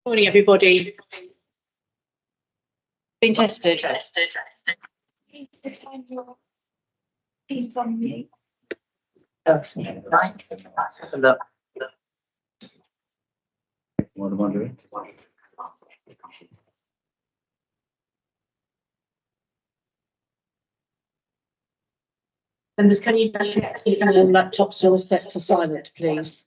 Morning, everybody. Been tested. The time your feeds on me. Let's have a look. What am I doing? Members, can you check your laptops are all set to silent, please?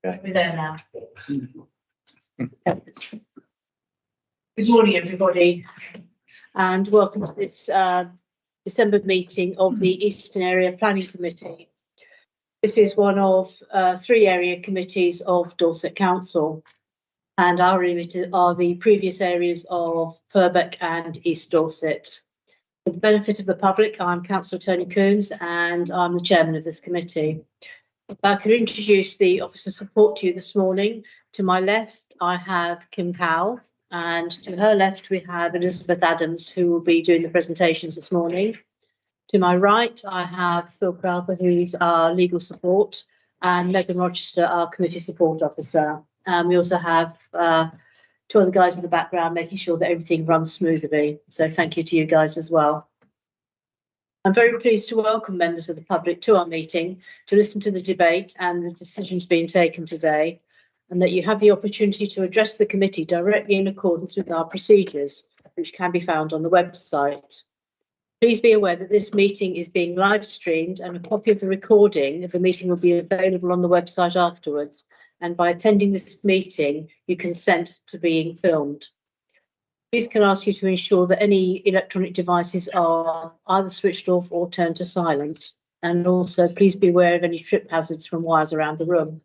We're there now. Good morning, everybody, and welcome to this December meeting of the Eastern Area Planning Committee. This is one of 3 area committees of Dorset Council, and our remit are the previous areas of Purbeck and East Dorset. For the benefit of the public, I'm Councillor Tony Coombs and I'm the chairman of this committee. If I could introduce the Office of Support to you this morning. To my left, I have Kim Powell, and to her left, we have Elizabeth Adams, who will be doing the presentations this morning. To my right, I have Phil Crowther, who is our legal support, and Megan Rochester, our committee support officer. We also have 2 other guys in the background, making sure that everything runs smoothly. So thank you to you guys as well. I'm very pleased to welcome members of the public to our meeting to listen to the debate and the decisions being taken today, and that you have the opportunity to address the committee directly in accordance with our procedures, which can be found on the website. Please be aware that this meeting is being live streamed, and a copy of the recording of the meeting will be available on the website afterwards. And by attending this meeting, you consent to being filmed. Please can I ask you to ensure that any electronic devices are either switched off or turned to silent. And also please be aware of any trip hazards from wires around the room.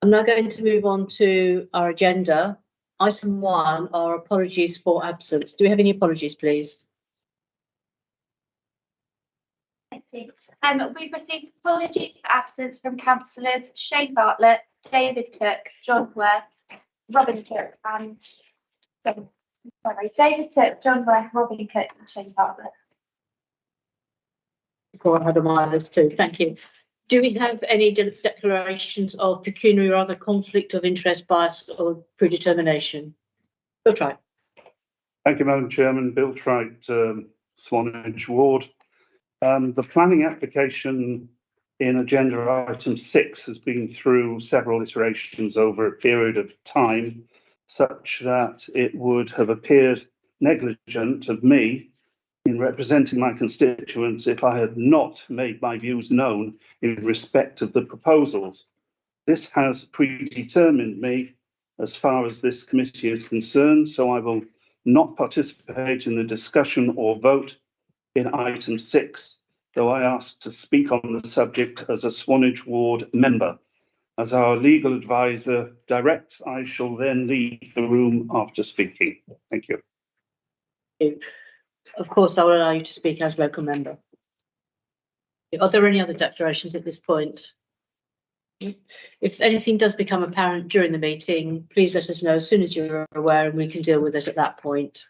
I'm now going to move on to our agenda. Item 1 are apologies for absence. Do we have any apologies, please? Thank you. We've received apologies for absence from councillors Shane Bartlett, David Took, John Worth, Robin Cook, and David Took, John Worth, Robin Cook, and Shane Bartlett. I had on my list too. Thank you. Do we have any declarations of pecuniary or other conflict of interest, bias, or predetermination? Bill Trite. Thank you, Madam Chairman. Bill Trite, Swanage Ward. The planning application in agenda item 6 has been through several iterations over a period of time, such that it would have appeared negligent of me in representing my constituents if I had not made my views known in respect of the proposals. This has predetermined me as far as this committee is concerned, so I will not participate in the discussion or vote in item 6, though I ask to speak on the subject as a Swanage Ward member. As our legal advisor directs, I shall then leave the room after speaking. Thank you. Of course, I will allow you to speak as local member. Are there any other declarations at this point? If anything does become apparent during the meeting, please let us know as soon as you're aware and we can deal with it at that point.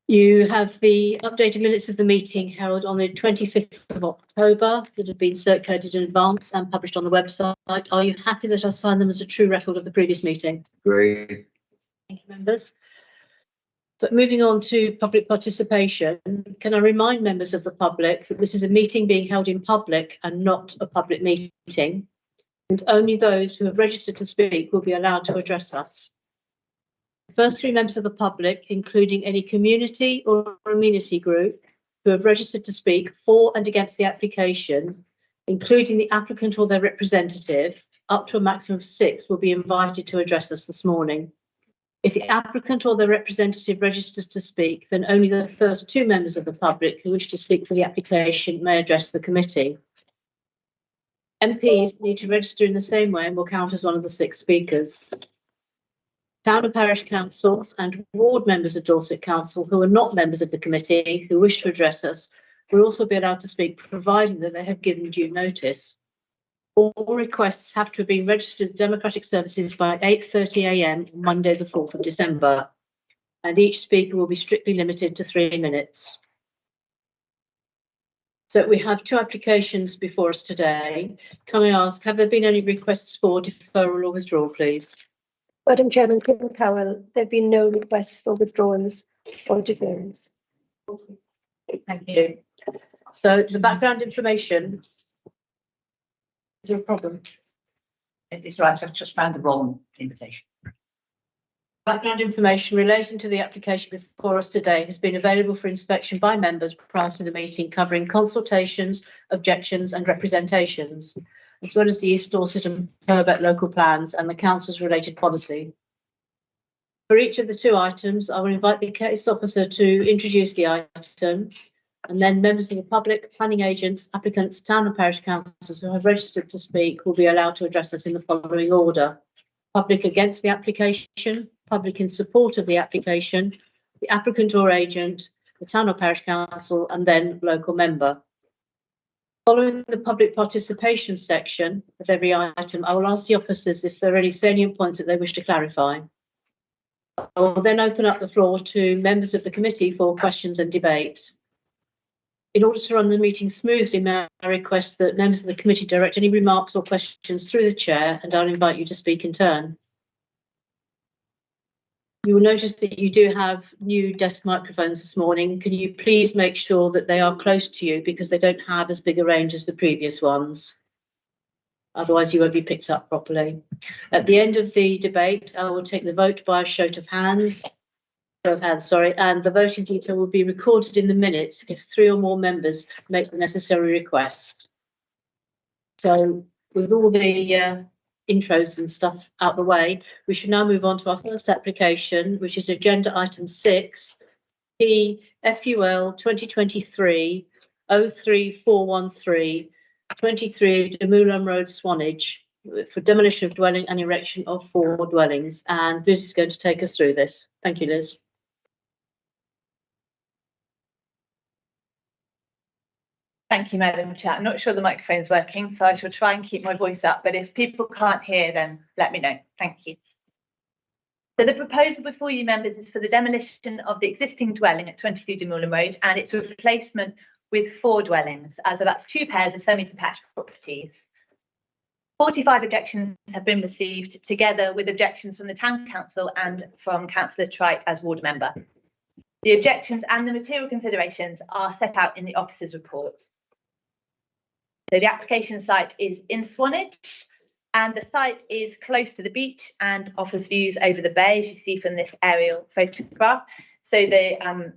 You have the updated minutes of the meeting held on the 25th of October that have been circulated in advance and published on the website. Are you happy that I sign them as a true record of the previous meeting? Great. Thank you, members. So moving on to public participation, can I remind members of the public that this is a meeting being held in public and not a public meeting, and only those who have registered to speak will be allowed to address us. The first 3 members of the public, including any community or amenity group who have registered to speak for and against the application, including the applicant or their representative, up to a maximum of 6, will be invited to address us this morning. If the applicant or their representative registers to speak, then only the first 2 members of the public who wish to speak for the application may address the committee. MPs need to register in the same way and will count as one of the 6 speakers. Town and parish councils and ward members of Dorset Council who are not members of the committee who wish to address us will also be allowed to speak, providing that they have given due notice. All requests have to have been registered at Democratic Services by 8:30 a.m. on Monday, the 4th of December, and each speaker will be strictly limited to 3 minutes. So we have two applications before us today. Can I ask, have there been any requests for deferral or withdrawal, please? Madam Chairman, Kim Cowell, there have been no requests for withdrawals or deferrals. Thank you. So the background information, is there a problem? It's right, I've just found the wrong invitation. Background information relating to the application before us today has been available for inspection by members prior to the meeting, covering consultations, objections and representations, as well as the East Dorset and Purbeck local plans and the council's related policy. For each of the two items, I will invite the case officer to introduce the item, and then members of the public, planning agents, applicants, town and parish councillors who have registered to speak will be allowed to address us in the following order: public against the application, public in support of the application, the applicant or agent, the town or parish council, and then local member. Following the public participation section of every item, I will ask the officers if there are any salient points that they wish to clarify. I will then open up the floor to members of the committee for questions and debate. In order to run the meeting smoothly, may I request that members of the committee direct any remarks or questions through the chair, and I'll invite you to speak in turn. You will notice that you do have new desk microphones this morning. Can you please make sure that they are close to you, because they don't have as big a range as the previous ones? Otherwise you won't be picked up properly. At the end of the debate, I will take the vote by a show of hands, and the voting detail will be recorded in the minutes if 3 or more members make the necessary request. So with all the intros and stuff out the way, we should now move on to our first application, which is agenda item 6, PFUL 2023 03413, 23 De Moulin Road, Swanage, for demolition of dwelling and erection of 4 dwellings. And Liz is going to take us through this. Thank you, Liz. Thank you, Madam Chair. I'm not sure the microphone's working, so I shall try and keep my voice up, but if people can't hear, then let me know. Thank you. So the proposal before you, members, is for the demolition of the existing dwelling at 23 De Moulin Road and its replacement with 4 dwellings. So that's 2 pairs of semi-detached properties. 45 objections have been received, together with objections from the Town Council and from Councillor Trite as ward member. The objections and the material considerations are set out in the officer's report. So the application site is in Swanage, and the site is close to the beach and offers views over the bay, as you see from this aerial photograph. So the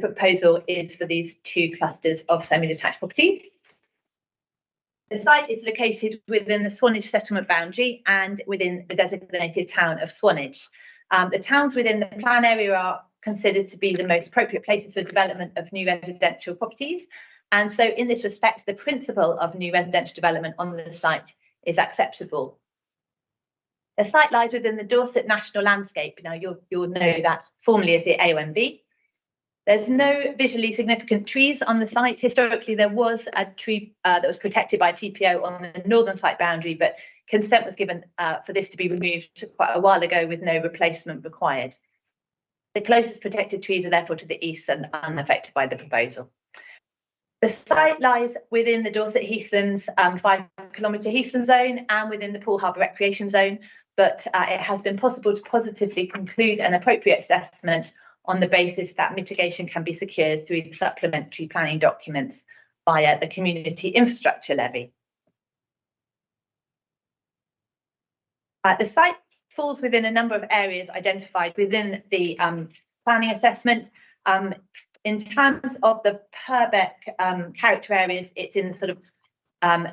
proposal is for these 2 clusters of semi-detached properties. The site is located within the Swanage settlement boundary and within the designated town of Swanage. The towns within the plan area are considered to be the most appropriate places for development of new residential properties. And so in this respect, the principle of new residential development on the site is acceptable. The site lies within the Dorset National Landscape. Now you'll know that formerly as the AONB. There's no visually significant trees on the site. Historically, there was a tree that was protected by a TPO on the northern site boundary, but consent was given for this to be removed quite a while ago with no replacement required. The closest protected trees are therefore to the east and unaffected by the proposal. The site lies within the Dorset Heathlands 5-kilometre heathland zone and within the Poole Harbour Recreation Zone, but it has been possible to positively conclude an appropriate assessment on the basis that mitigation can be secured through the supplementary planning documents via the Community Infrastructure Levy. The site falls within a number of areas identified within the planning assessment. In terms of the Purbeck character areas, it's in the sort of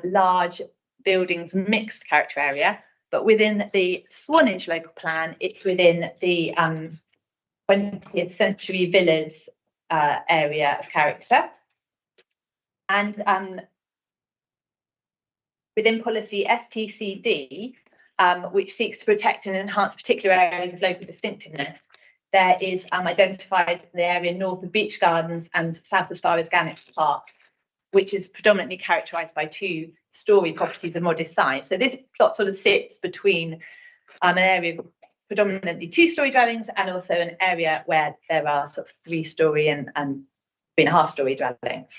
large buildings mixed character area, but within the Swanage local plan, it's within the 20th century villas area of character. And within policy STCD, which seeks to protect and enhance particular areas of local distinctiveness, there is identified the area north of Beach Gardens and south as far as Gannett Park, which is predominantly characterised by 2-storey properties of modest size. So this plot sort of sits between an area of predominantly 2-storey dwellings and also an area where there are sort of 3-storey and 3.5-storey dwellings.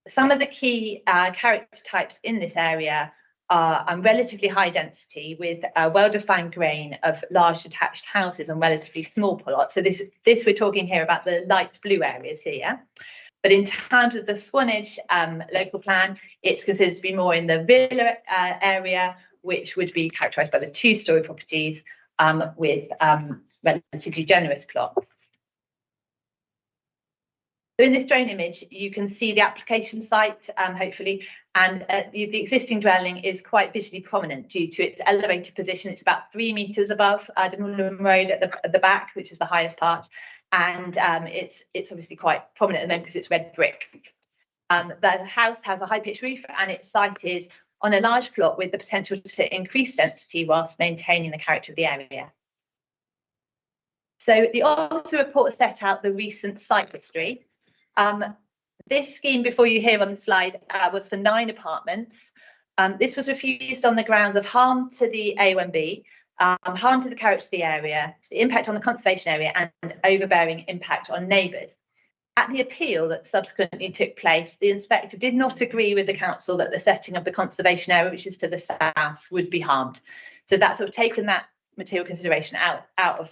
Some of the key character types in this area are relatively high density with a well-defined grain of large detached houses on relatively small plots. So this we're talking here about the light blue areas here. But in terms of the Swanage local plan, it's considered to be more in the villa area, which would be characterised by the two-storey properties with relatively generous plots. So in this drone image, you can see the application site, hopefully, and the existing dwelling is quite visually prominent due to its elevated position. It's about 3 metres above Demulham Road at the back, which is the highest part, and it's obviously quite prominent at the moment because it's red brick. The house has a high-pitched roof and it's sited on a large plot with the potential to increase density whilst maintaining the character of the area. So the Officer report set out the recent site history. This scheme before you here on the slide was for 9 apartments. This was refused on the grounds of harm to the A1B, harm to the character of the area, the impact on the conservation area and overbearing impact on neighbours. At the appeal that subsequently took place, the inspector did not agree with the council that the setting of the conservation area, which is to the south, would be harmed. So that's sort of taken that material consideration out of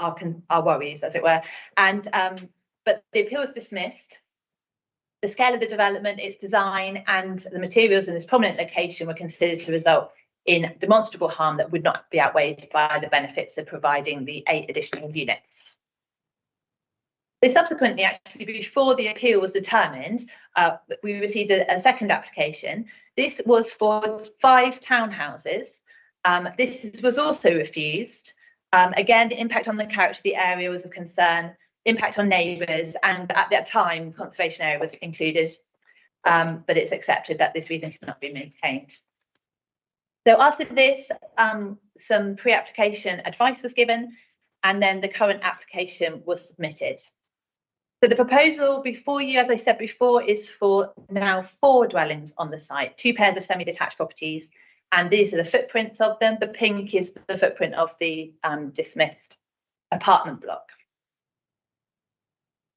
our worries, as it were. And but the appeal was dismissed. The scale of the development, its design, and the materials in this prominent location were considered to result in demonstrable harm that would not be outweighed by the benefits of providing the 8 additional units. So subsequently, actually, before the appeal was determined, we received a second application. This was for 5 townhouses. This was also refused. Again, the impact on the character of the area was of concern, impact on neighbours, and at that time, conservation area was included, but it's accepted that this reason cannot be maintained. So after this, some pre-application advice was given, and then the current application was submitted. So the proposal before you, as I said before, is for now 4 dwellings on the site, 2 pairs of semi-detached properties, and these are the footprints of them. The pink is the footprint of the dismissed apartment block.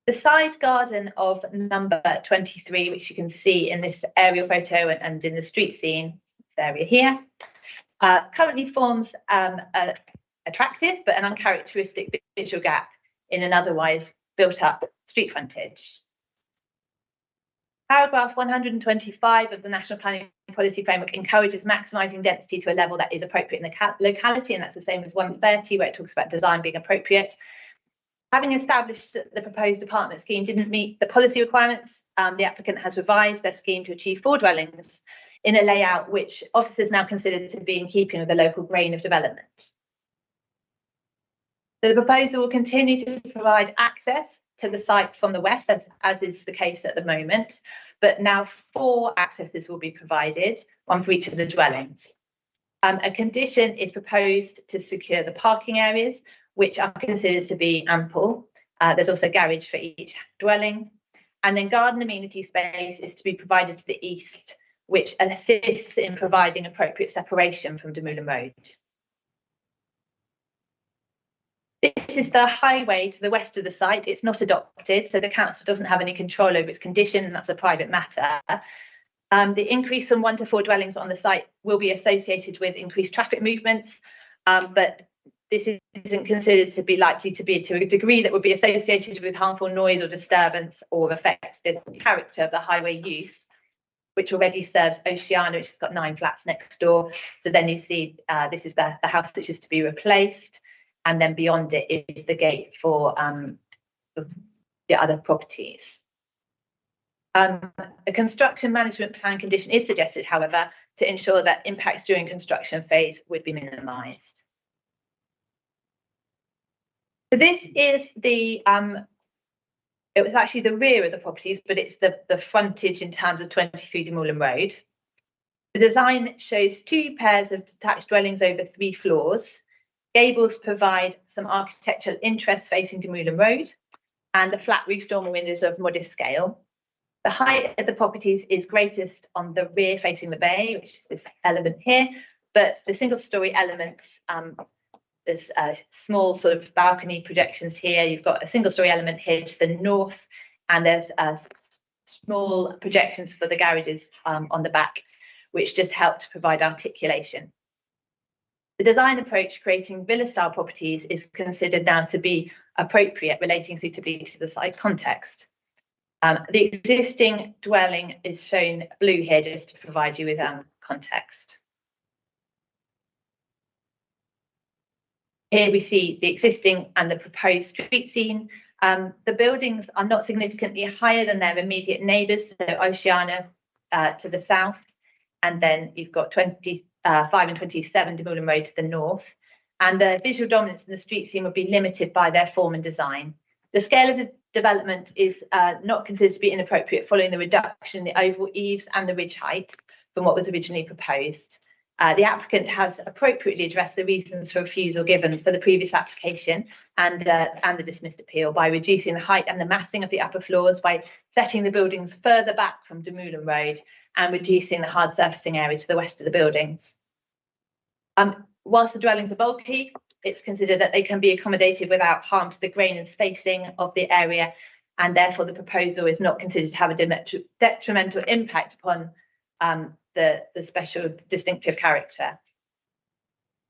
The side garden of number 23, which you can see in this aerial photo and in the street scene area here, currently forms an attractive but an uncharacteristic visual gap in an otherwise built up street frontage. Paragraph 125 of the National Planning Policy Framework encourages maximising density to a level that is appropriate in the locality, and that's the same as 130, where it talks about design being appropriate. Having established that the proposed apartment scheme didn't meet the policy requirements, the applicant has revised their scheme to achieve 4 dwellings in a layout which officers now consider to be in keeping with the local grain of development. So the proposal will continue to provide access to the site from the west, as is the case at the moment, but now 4 accesses will be provided, 1 for each of the dwellings. A condition is proposed to secure the parking areas, which are considered to be ample. There's also a garage for each dwelling. And then garden amenity space is to be provided to the east, which assists in providing appropriate separation from Demulham Road. This is the highway to the west of the site. It's not adopted, so the council doesn't have any control over its condition, and that's a private matter. The increase from 1 to 4 dwellings on the site will be associated with increased traffic movements, but this isn't considered to be likely to be to a degree that would be associated with harmful noise or disturbance or affect the character of the highway use, which already serves Oceana, which has got 9 flats next door. So then you see this is the house which is to be replaced, and then beyond it is the gate for the other properties. A construction management plan condition is suggested, however, to ensure that impacts during construction phase would be minimised. So this is the, it was actually the rear of the properties, but it's the frontage in terms of 23 Demulham Road. The design shows 2 pairs of detached dwellings over 3 floors. Gables provide some architectural interest facing Demulham Road, and the flat roof dormer windows of modest scale. The height of the properties is greatest on the rear facing the bay, which is this element here, but the single story elements, there's small sort of balcony projections here. You've got a single story element here to the north and there's small projections for the garages on the back, which just help to provide articulation. The design approach creating villa-style properties is considered now to be appropriate, relating suitably to the site context. The existing dwelling is shown blue here just to provide you with context. Here we see the existing and the proposed street scene. The buildings are not significantly higher than their immediate neighbours, so Oceana to the south, and then you've got 25 and 27 Demulham Road to the north. And the visual dominance in the street scene would be limited by their form and design. The scale of the development is not considered to be inappropriate following the reduction in the overall eaves and the ridge height from what was originally proposed. The applicant has appropriately addressed the reasons for refusal given for the previous application and the dismissed appeal by reducing the height and the massing of the upper floors, by setting the buildings further back from Demulham Road and reducing the hard surfacing area to the west of the buildings. Whilst the dwellings are bulky, it's considered that they can be accommodated without harm to the grain and spacing of the area, and therefore the proposal is not considered to have a detrimental impact upon the special distinctive character.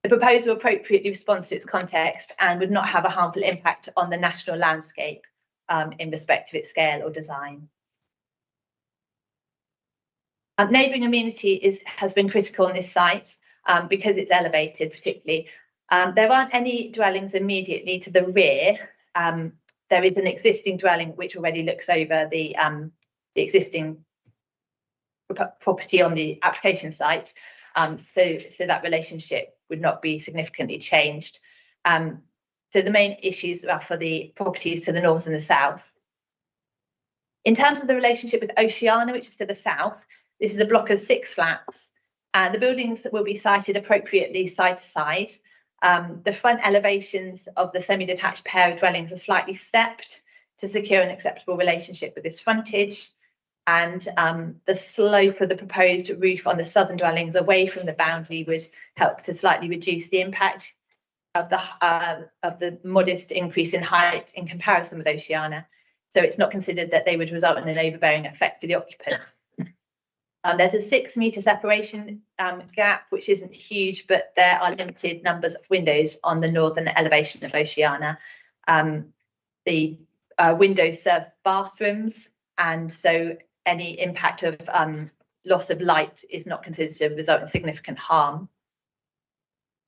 The proposal appropriately responds to its context and would not have a harmful impact on the national landscape in respect of its scale or design. Neighbouring amenity has been critical on this site because it's elevated particularly. There aren't any dwellings immediately to the rear. There is an existing dwelling which already looks over the existing property on the application site, so that relationship would not be significantly changed. So the main issues are for the properties to the north and the south. In terms of the relationship with Oceana, which is to the south, this is a block of 6 flats, and the buildings will be sited appropriately side to side. The front elevations of the semi-detached pair of dwellings are slightly stepped to secure an acceptable relationship with this frontage. And the slope of the proposed roof on the southern dwellings away from the boundary would help to slightly reduce the impact of the modest increase in height in comparison with Oceana. So it's not considered that they would result in an overbearing effect for the occupant. There's a 6 metre separation gap, which isn't huge, but there are limited numbers of windows on the northern elevation of Oceana. The windows serve bathrooms, and so any impact of loss of light is not considered to result in significant harm.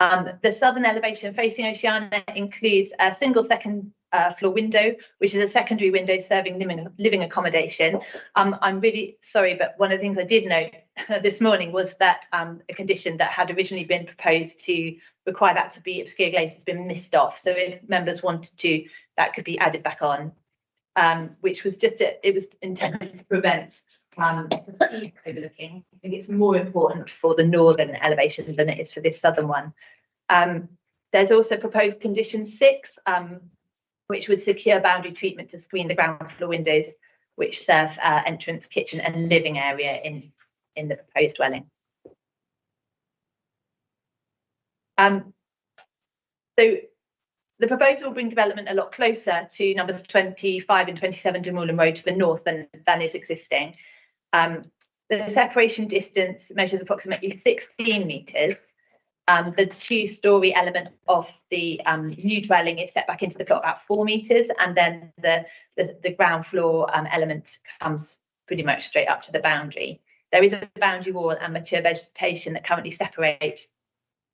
The southern elevation facing Oceana includes a single second floor window, which is a secondary window serving living accommodation. I'm really sorry, but one of the things I did note this morning was that a condition that had originally been proposed to require that to be obscure glazed has been missed off. So if members wanted to, that could be added back on. Which was just it was intended to prevent overlooking. I think it's more important for the northern elevation than it is for this southern one. There's also proposed condition 6, which would secure boundary treatment to screen the ground floor windows, which serve entrance, kitchen, and living area in the proposed dwelling. So the proposal will bring development a lot closer to numbers 25 and 27 Demulham Road to the north than is existing. The separation distance measures approximately 16 metres. The 2-storey element of the new dwelling is set back into the plot about 4 metres, and then the ground floor element comes pretty much straight up to the boundary. There is a boundary wall and mature vegetation that currently separate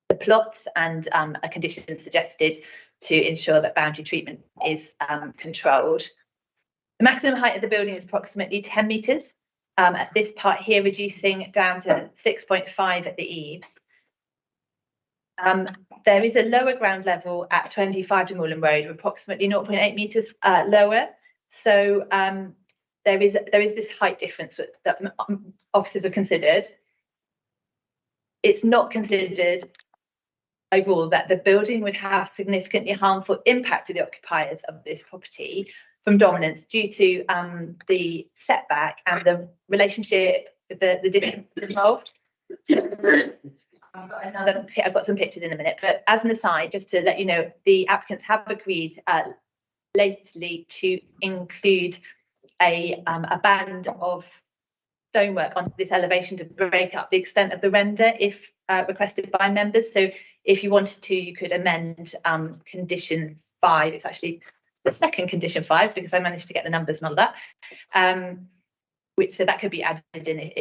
the plots, and a condition suggested to ensure that boundary treatment is controlled. The maximum height of the building is approximately 10 metres. At this part here, reducing down to 6.5 at the eaves. There is a lower ground level at 25 Demulham Road, approximately 0.8 metres lower. So there is this height difference that officers have considered. It's not considered overall that the building would have significantly harmful impact for the occupiers of this property from dominance due to the setback and the relationship with the distance involved. I've got some pictures in a minute, but as an aside, just to let you know, the applicants have agreed lately to include a band of stonework onto this elevation to break up the extent of the render if requested by members. So if you wanted to, you could amend condition 5. It's actually the second condition 5 because I managed to get the numbers muddled up. So that could be added in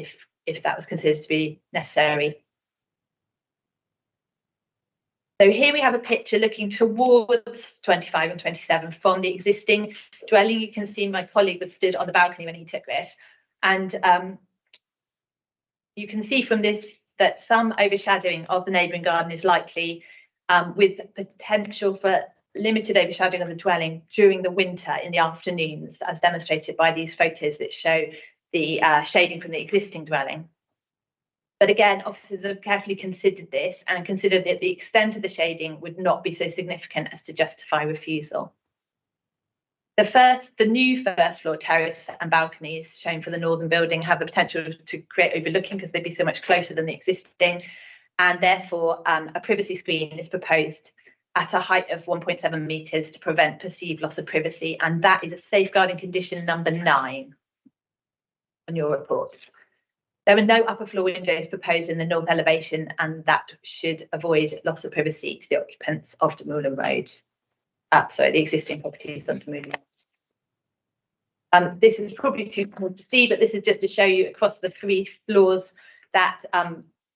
if that was considered to be necessary. So here we have a picture looking towards 25 and 27 from the existing dwelling. You can see my colleague was stood on the balcony when he took this. And you can see from this that some overshadowing of the neighbouring garden is likely, with potential for limited overshadowing of the dwelling during the winter in the afternoons, as demonstrated by these photos that show the shading from the existing dwelling. But again, officers have carefully considered this and considered that the extent of the shading would not be so significant as to justify refusal. The new first floor terrace and balconies shown for the northern building have the potential to create overlooking because they'd be so much closer than the existing, and therefore a privacy screen is proposed at a height of 1.7 metres to prevent perceived loss of privacy, and that is a safeguarding condition number 9 on your report. There are no upper floor windows proposed in the north elevation, and that should avoid loss of privacy to the occupants of Demulham Road. The existing properties on Demulham. This is probably too small to see, but this is just to show you across the 3 floors that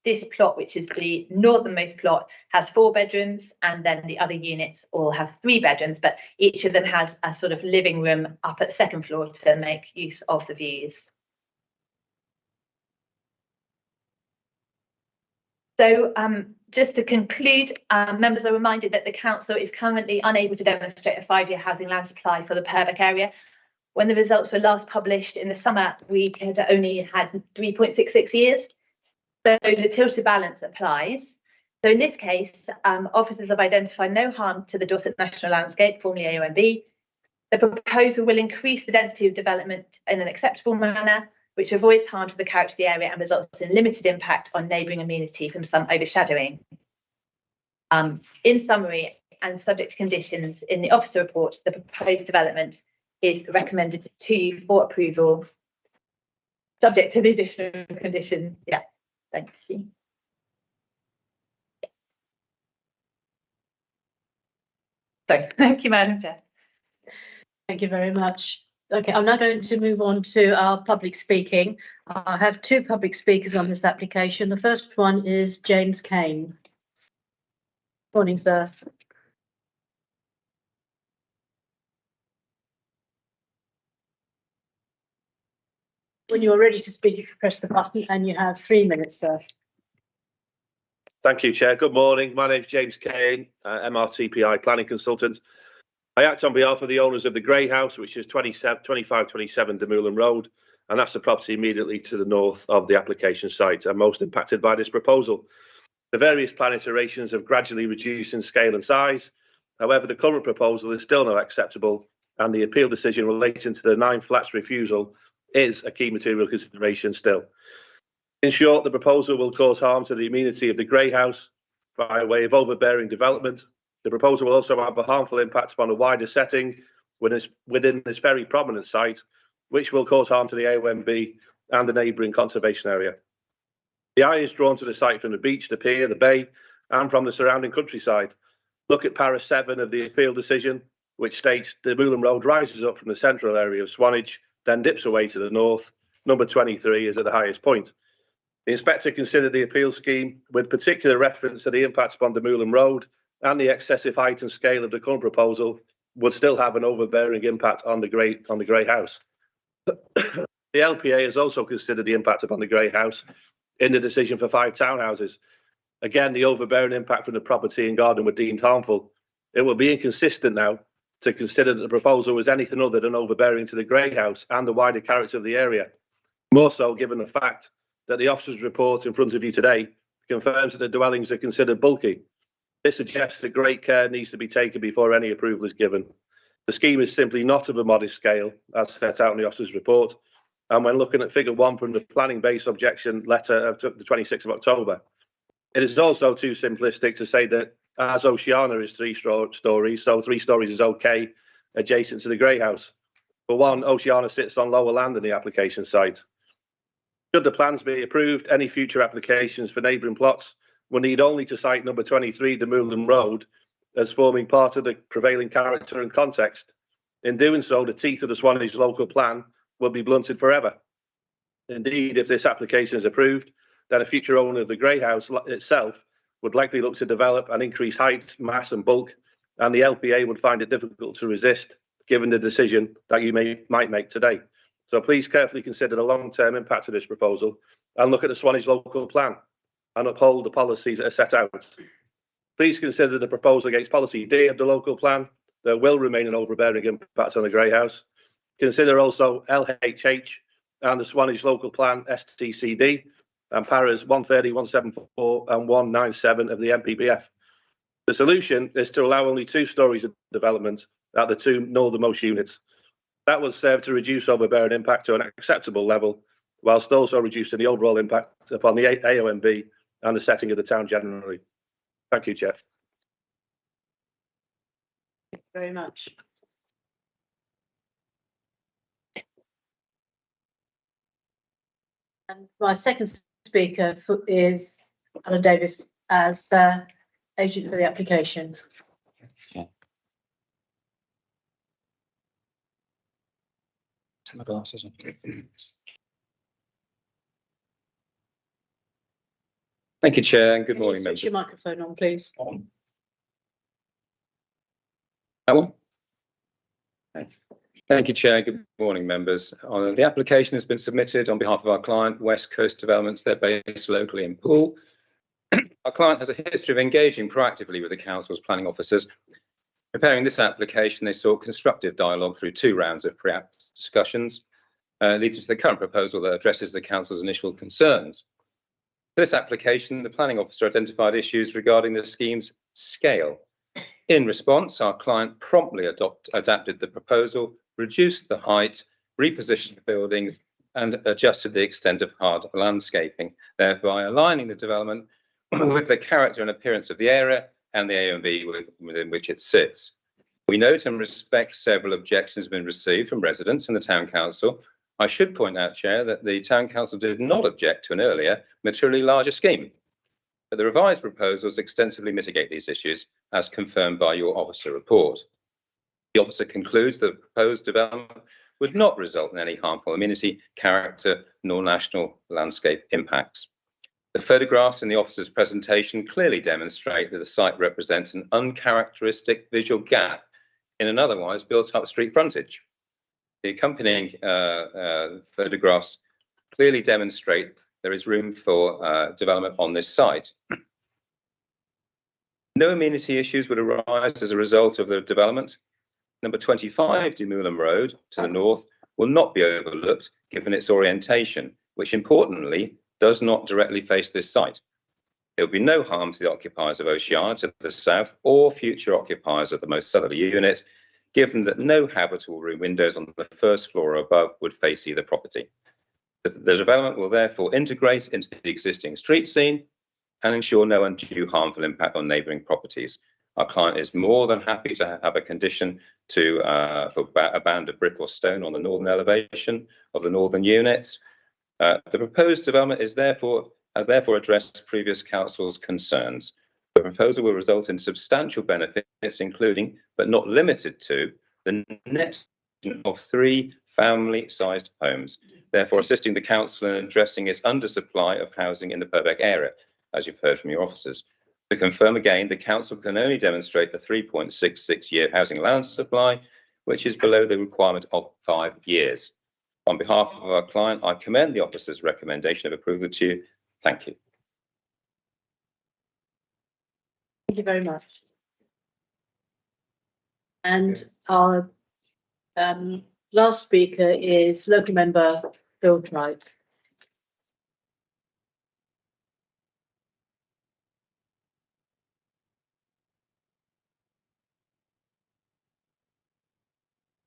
this plot, which is the northernmost plot, has 4 bedrooms, and then the other units all have 3 bedrooms, but each of them has a sort of living room up at the 2nd floor to make use of the views. So just to conclude, members are reminded that the council is currently unable to demonstrate a 5-year housing land supply for the Purbeck area. When the results were last published in the summer, we had only had 3.66 years. So the tilted balance applies. So in this case, officers have identified no harm to the Dorset National Landscape, formerly AONB. The proposal will increase the density of development in an acceptable manner, which avoids harm to the character of the area and results in limited impact on neighbouring amenity from some overshadowing. In summary, and subject to conditions in the officer report, the proposed development is recommended to you for approval, subject to the additional condition. Yeah, thank you. Sorry, thank you, Madam Chair. Thank you very much. Okay, I'm now going to move on to our public speaking. I have 2 public speakers on this application. The first one is James Kane. Morning, sir. When you are ready to speak, you can press the button, and you have 3 minutes, sir. Thank you, Chair. Good morning. My name is James Kane, MRTPI planning consultant. I act on behalf of the owners of the Grey House, which is 2527 Demulham Road, and that's the property immediately to the north of the application site and most impacted by this proposal. The various plan iterations have gradually reduced in scale and size. However, the current proposal is still not acceptable, and the appeal decision relating to the 9 flats refusal is a key material consideration still. In short, the proposal will cause harm to the amenity of the Grey House by way of overbearing development. The proposal will also have a harmful impact upon a wider setting within this very prominent site, which will cause harm to the AONB and the neighbouring conservation area. The eye is drawn to the site from the beach, the pier, the bay, and from the surrounding countryside. Look at para 7 of the appeal decision, which states the Demulham Road rises up from the central area of Swanage, then dips away to the north. Number 23 is at the highest point. The inspector considered the appeal scheme with particular reference to the impacts upon Demulham Road, and the excessive height and scale of the current proposal would still have an overbearing impact on the Grey House. The LPA has also considered the impact upon the Grey House in the decision for 5 townhouses. Again, the overbearing impact from the property and garden were deemed harmful. It will be inconsistent now to consider that the proposal was anything other than overbearing to the Grey House and the wider character of the area. More so given the fact that the officer's report in front of you today confirms that the dwellings are considered bulky. This suggests that great care needs to be taken before any approval is given. The scheme is simply not of a modest scale, as set out in the officer's report, and when looking at figure 1 from the planning-based objection letter of the 26th of October, it is also too simplistic to say that as Oceana is 3 stories, so 3 stories is okay adjacent to the Grey House. For one, Oceana sits on lower land than the application site. Should the plans be approved, any future applications for neighbouring plots will need only to cite number 23 Demulham Road as forming part of the prevailing character and context. In doing so, the teeth of the Swanage local plan will be blunted forever. Indeed, if this application is approved, then a future owner of the Grey House itself would likely look to develop and increase height, mass and bulk, and the LPA would find it difficult to resist given the decision that you might make today. So please carefully consider the long-term impact of this proposal and look at the Swanage local plan and uphold the policies that are set out. Please consider the proposal against policy D of the local plan. There will remain an overbearing impact on the Grey House. Consider also LHH and the Swanage local plan STCD and paras 130, 174 and 197 of the NPPF. The solution is to allow only 2 stories of development at the 2 northernmost units. That will serve to reduce overbearing impact to an acceptable level, whilst also reducing the overall impact upon the AONB and the setting of the town generally. Thank you, Chair. Thank you very much. And my second speaker is Alan Davis as agent for the application. My glasses on. Thank you, Chair, and good morning, Switch members. your microphone on, please. That one? Thank you, Chair. Good morning, members. The application has been submitted on behalf of our client, West Coast Developments. They're based locally in Poole. Our client has a history of engaging proactively with the council's planning officers. Preparing this application, they sought constructive dialogue through 2 rounds of pre-app discussions, leading to the current proposal that addresses the council's initial concerns. For this application, the planning officer identified issues regarding the scheme's scale. In response, our client promptly adapted the proposal, reduced the height, repositioned the buildings, and adjusted the extent of hard landscaping, thereby aligning the development with the character and appearance of the area and the AONB within which it sits. We note and respect several objections have been received from residents and the Town Council. I should point out, Chair, that the Town Council did not object to an earlier, materially larger scheme. But the revised proposals extensively mitigate these issues, as confirmed by your officer report. The officer concludes that the proposed development would not result in any harmful amenity, character, nor national landscape impacts. The photographs in the officer's presentation clearly demonstrate that the site represents an uncharacteristic visual gap in an otherwise built-up street frontage. The accompanying photographs clearly demonstrate there is room for development on this site. No amenity issues would arise as a result of the development. Number 25 Demulham Road to the north will not be overlooked given its orientation, which importantly does not directly face this site. There will be no harm to the occupiers of Oceana to the south or future occupiers of the most southerly unit, given that no habitable room windows on the first floor or above would face either property. The development will therefore integrate into the existing street scene and ensure no undue harmful impact on neighbouring properties. Our client is more than happy to have a condition for a band of brick or stone on the northern elevation of the northern units. The proposed development has therefore addressed previous council's concerns. The proposal will result in substantial benefits, including, but not limited to, the net of 3 family-sized homes, therefore assisting the council in addressing its undersupply of housing in the Purbeck area, as you've heard from your officers. To confirm again, the council can only demonstrate the 3.66-year housing allowance supply, which is below the requirement of 5 years. On behalf of our client, I commend the officer's recommendation of approval to you. Thank you. Thank you very much. And our last speaker is local member Bill Tright.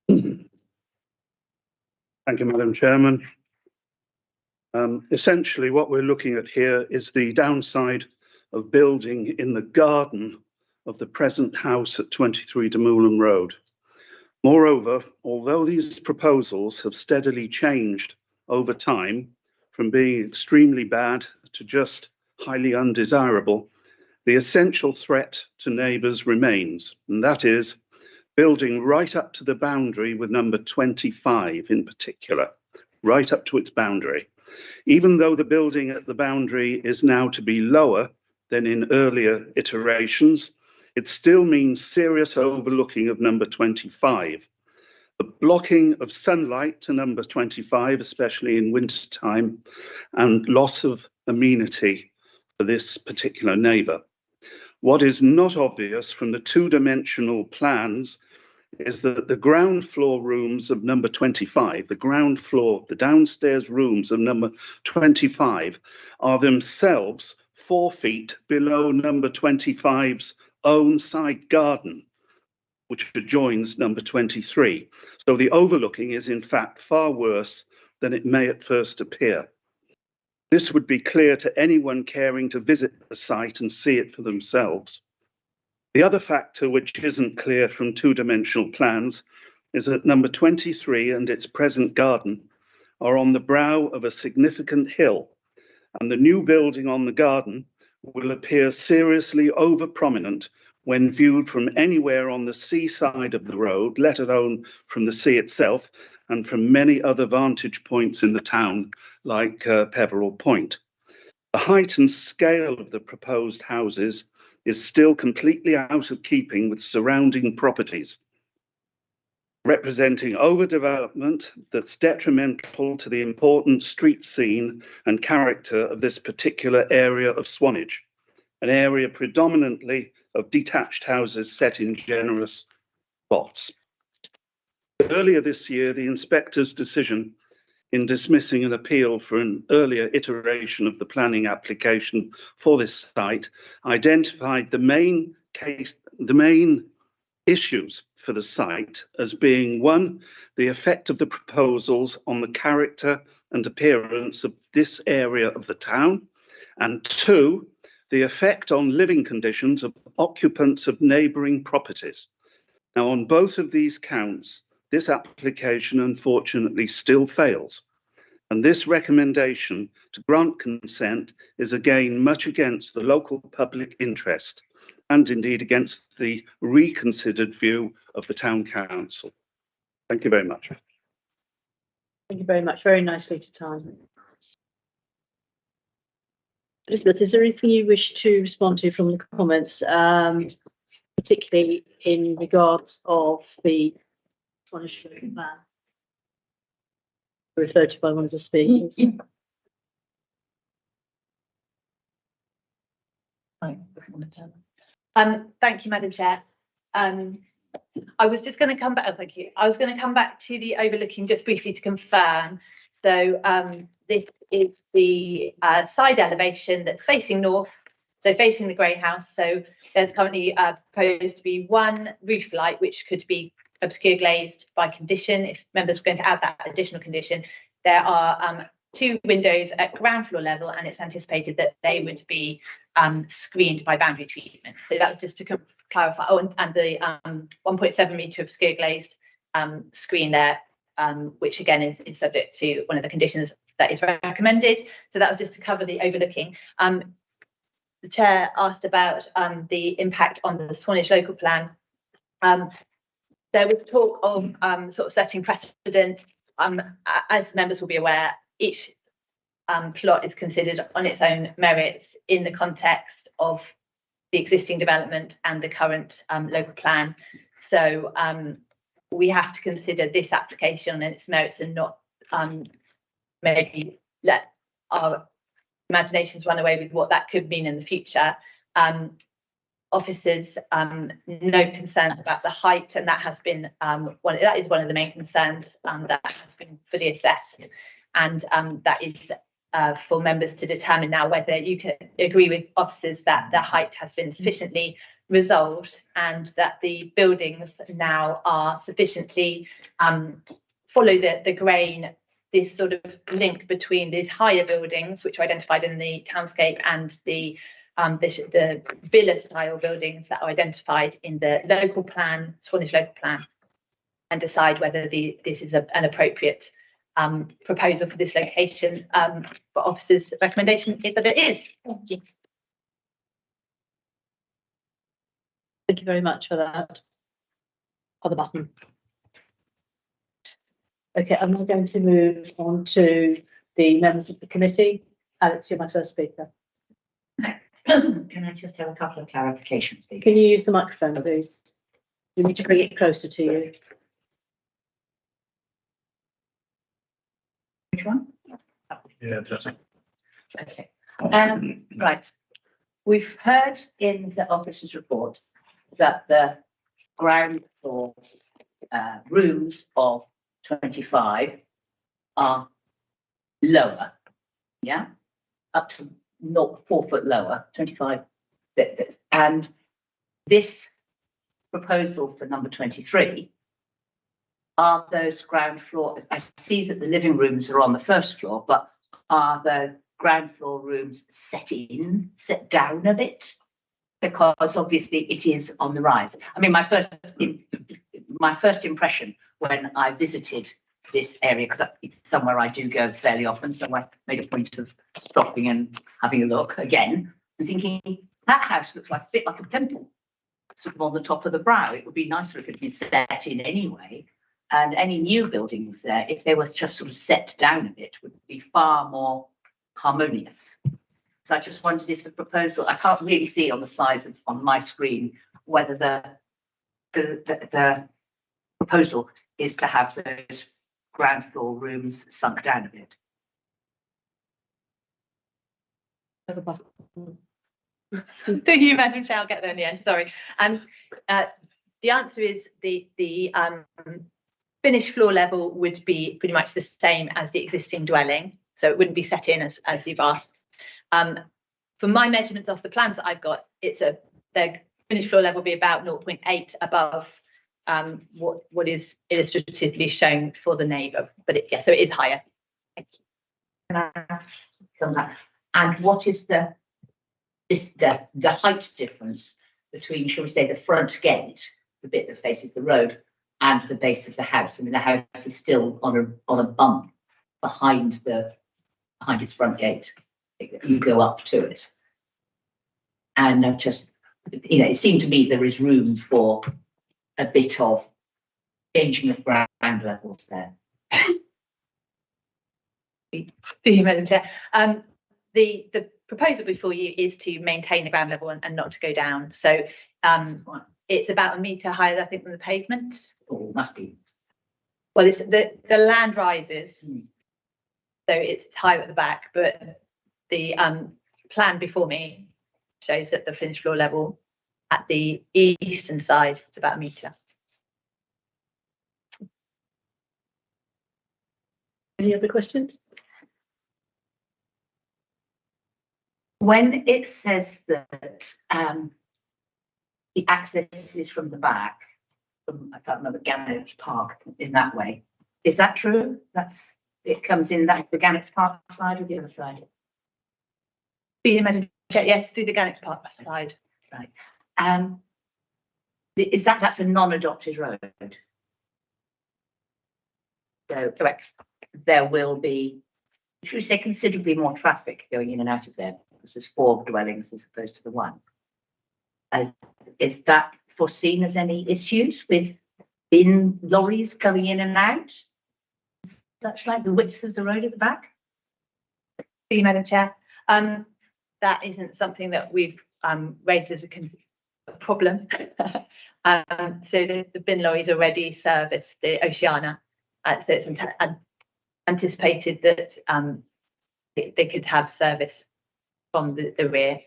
Thank you, Madam Chairman. Essentially, what we're looking at here is the downside of building in the garden of the present house at 23 Demulham Road. Moreover, although these proposals have steadily changed over time from being extremely bad to just highly undesirable, the essential threat to neighbours remains, and that is building right up to the boundary with number 25 in particular, right up to its boundary. Even though the building at the boundary is now to be lower than in earlier iterations, it still means serious overlooking of number 25. The blocking of sunlight to number 25, especially in winter time, and loss of amenity for this particular neighbour. What is not obvious from the two-dimensional plans is that the ground floor rooms of number 25, the downstairs rooms of number 25 are themselves 4 feet below number 25's own side garden, which adjoins number 23. So the overlooking is in fact far worse than it may at first appear. This would be clear to anyone caring to visit the site and see it for themselves. The other factor which isn't clear from two-dimensional plans is that number 23 and its present garden are on the brow of a significant hill, and the new building on the garden will appear seriously over-prominent when viewed from anywhere on the seaside of the road, let alone from the sea itself, and from many other vantage points in the town, like Peveril Point. The height and scale of the proposed houses is still completely out of keeping with surrounding properties, representing overdevelopment that's detrimental to the important street scene and character of this particular area of Swanage, an area predominantly of detached houses set in generous plots. Earlier this year, the inspector's decision in dismissing an appeal for an earlier iteration of the planning application for this site identified the main issues for the site as being: one, the effect of the proposals on the character and appearance of this area of the town, and two, the effect on living conditions of occupants of neighbouring properties. Now, on both of these counts, this application unfortunately still fails, and this recommendation to grant consent is again much against the local public interest and indeed against the reconsidered view of the Town Council. Thank you very much. Thank you very much. Very nicely to time. Elizabeth, is there anything you wish to respond to from the comments, particularly in regards of the Swanage plan referred to by one of the speakers? Thank you, Madam Chair. I was just going to come back. Oh, thank you. I was going to come back to the overlooking just briefly to confirm. So this is the side elevation that's facing north, so facing the Grey House. So there's currently proposed to be one roof light, which could be obscure glazed by condition. If members were going to add that additional condition, there are 2 windows at ground floor level, and it's anticipated that they would be screened by boundary treatment. So that was just to clarify. Oh, and the 1.7 metre obscure glazed screen there, which again is subject to one of the conditions that is recommended. So that was just to cover the overlooking. The chair asked about the impact on the Swanage local plan. There was talk of sort of setting precedent. As members will be aware, each plot is considered on its own merits in the context of the existing development and the current local plan. So we have to consider this application and its merits, and not maybe let our imaginations run away with what that could mean in the future. Officers no concern about the height, and that has been that is one of the main concerns that has been fully assessed, and that is for members to determine now whether you can agree with officers that the height has been sufficiently resolved and that the buildings now are sufficiently follow the grain, this sort of link between these higher buildings, which are identified in the townscape, and the villa style buildings that are identified in the local plan, Swanage local plan. and decide whether this is an appropriate proposal for this location. But officers' recommendation is that it is. Thank you. Thank you very much for that. On the button. Okay, I'm now going to move on to the members of the committee. Alex, you're my first speaker. Can I just have a couple of clarifications, please? Can you use the microphone, please? You need to bring it closer to you. Which one? Yeah, that's Okay. Right. We've heard in the officer's report that the ground floor rooms of 25 are lower, yeah, up to 4 foot lower, 25. And this proposal for number 23, are those ground floor, I see that the living rooms are on the first floor, but are the ground floor rooms set down a bit? Because obviously it is on the rise. I mean, my first impression when I visited this area, because it's somewhere I do go fairly often, so I made a point of stopping and having a look again and thinking, that house looks like a bit like a temple, sort of on the top of the brow. It would be nicer if it had been set in anyway. And any new buildings there, if they were just sort of set down a bit, would be far more harmonious. So I just wondered if the proposal, I can't really see on the size of, on my screen, whether the proposal is to have those ground floor rooms sunk down a bit. At the bottom. Thank you, Madam Chair. I'll get there in the end. Sorry. The answer is the finished floor level would be pretty much the same as the existing dwelling, so it wouldn't be set in as you've asked. From my measurements off the plans that I've got, the finished floor level will be about 0.8 above what is illustratively shown for the neighbour, but so it is higher. Thank you. And what is the height difference between, shall we say, the front gate, the bit that faces the road, and the base of the house? I mean, the house is still on a bump behind its front gate. You go up to it, and it seemed to me there is room for a bit of changing of ground levels there. Thank you, Madam Chair. The proposal before you is to maintain the ground level and not to go down. So it's about 1 metre higher, I think, than the pavement. Oh, must be. Well, the land rises, so it's higher at the back, but the plan before me shows that the finished floor level at the eastern side is about 1 metre. Any other questions? When it says that the access is from the back, from, I can't remember, Gannett Park in that way, is that true? It comes in the Gannett Park side or the other side? Yes, through the Gannett Park side. Right. That's a non-adopted road? So Correct. there will be, should we say, considerably more traffic going in and out of there, because there's 4 dwellings as opposed to the 1. Is that foreseen as any issues with bin lorries coming in and out? Such like the width of the road at the back? Thank you, Madam Chair. That isn't something that we've raised as a problem. So the bin lorries already service the Oceana, so it's anticipated that they could have service from the rear.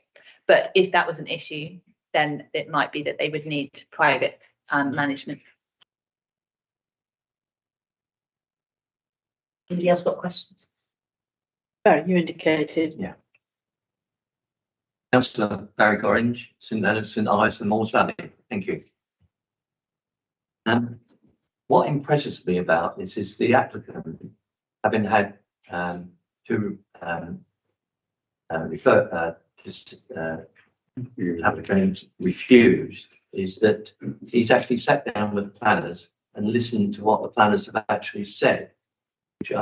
But if that was an issue, then it might be that they would need private management. Anybody else got questions? Barry, you indicated. Yeah. Councillor Barry Gorringe, St Leonard's, St Ives and Moors Valley. Thank you. What impresses me about this is the applicant, having had two applicants refused, is that he's actually sat down with the planners and listened to what the planners have actually said, which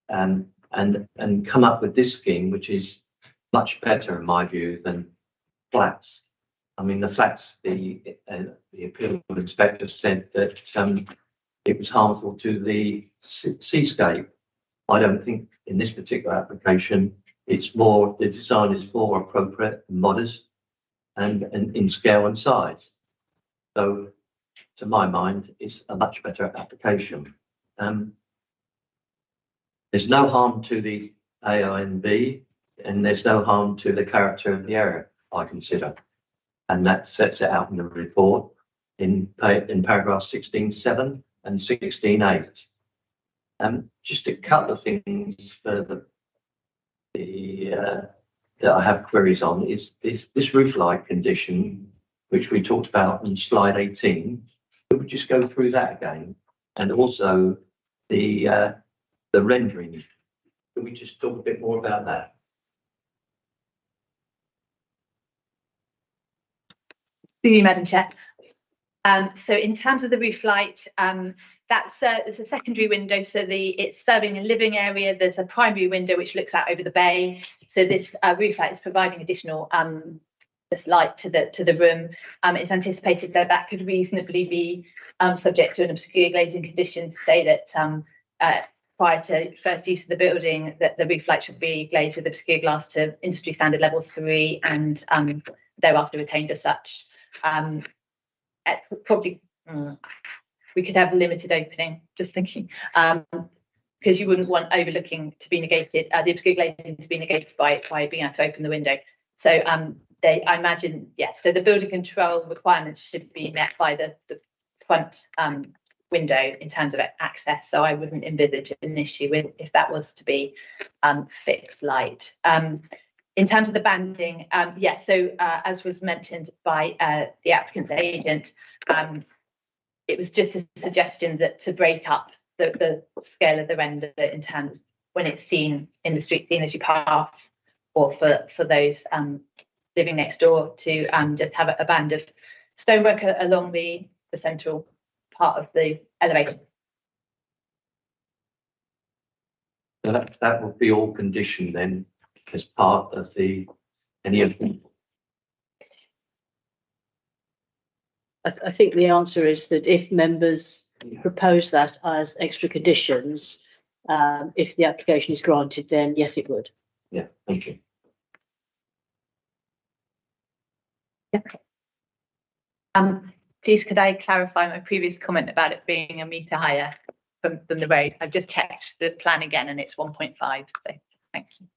and come up with this scheme, which is much better in my view than flats. I mean, the flats, the appeal inspector said that it was harmful to the seascape. I don't think in this particular application, it's more, the design is more appropriate, and modest, and in scale and size. So, to my mind, it's a much better application. There's no harm to the AINB, and there's no harm to the character of the area, I consider. And that sets it out in the report in paragraph 16.7 and 16.8. Just a couple of things further that I have queries on is this roof light condition, which we talked about on slide 18. Could we just go through that again? And also the rendering. Could we just talk a bit more about that? Through you, Madam Chair. So in terms of the roof light, that's there's a secondary window, so it's serving a living area. There's a primary window which looks out over the bay. So this roof light is providing additional just light to the room. It's anticipated that that could reasonably be subject to an obscure glazing condition to say that prior to first use of the building, that the roof light should be glazed with obscure glass to industry standard level 3 and thereafter retained as such. Probably we could have limited opening, just thinking, because you wouldn't want overlooking to be negated, the obscure glazing to be negated by being able to open the window. So I imagine, so the building control requirements should be met by the front window in terms of access. So I wouldn't envisage an issue with if that was to be fixed light. In terms of the banding, so as was mentioned by the applicant's agent, it was just a suggestion that to break up the scale of the render in terms when it's seen in the street scene as you pass, or for those living next door to just have a band of stonework along the central part of the elevation. So that would be all conditioned then as part of any of them. I think the answer is that if members propose that as extra conditions, if the application is granted, then yes, it would. Yeah, thank you. Please, could I clarify my previous comment about it being a metre higher from the road? I've just checked the plan again and it's 1.5. So thank you.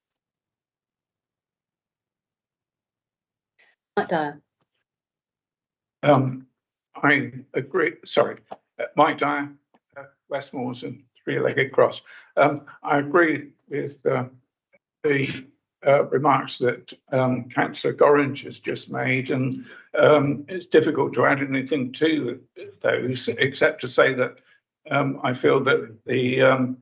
Diane. I agree. Sorry, Mike Dyer, Westmoreland and Three-Legged Cross. I agree with the remarks that Councillor Gorringe has just made, and it's difficult to add anything to those except to say that I feel that the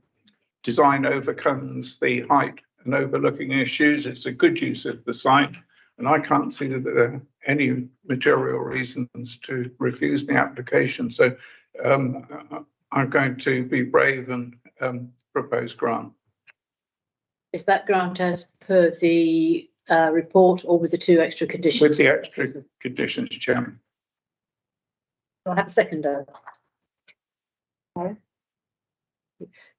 design overcomes the height and overlooking issues. It's a good use of the site, and I can't see that there are any material reasons to refuse the application. So I'm going to be brave and propose grant. Is that grant as per the report or with the 2 extra conditions? With the extra conditions, Chairman. Do I have a seconder? Do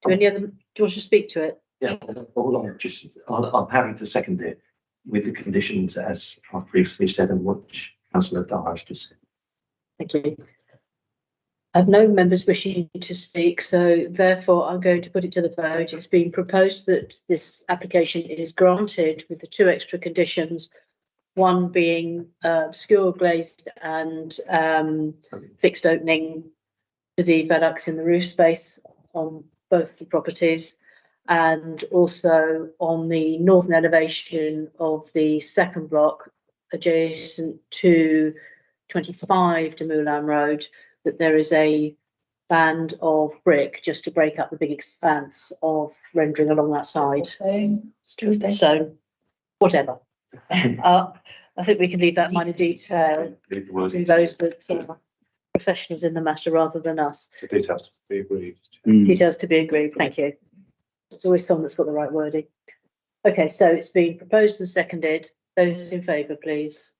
any other? Do you want to speak to it? Yeah, I'm happy to second it with the conditions as I've previously said and what Councillor Dyer has just said. Thank you. I have no members wishing to speak, so therefore I'm going to put it to the vote. It's been proposed that this application is granted with the 2 extra conditions, one being obscure glazed and fixed opening to the Velux in the roof space on both the properties, and also on the northern elevation of the second block adjacent to 25 de Moulin Road, that there is a band of brick just to break up the big expanse of rendering along that side. So, whatever. I think we can leave that minor detail to those that professionals in the matter rather than us. The details to be agreed. Details to be agreed. Thank you. There's always someone that's got the right wording. Okay, so it's been proposed and seconded. Those in favour, please.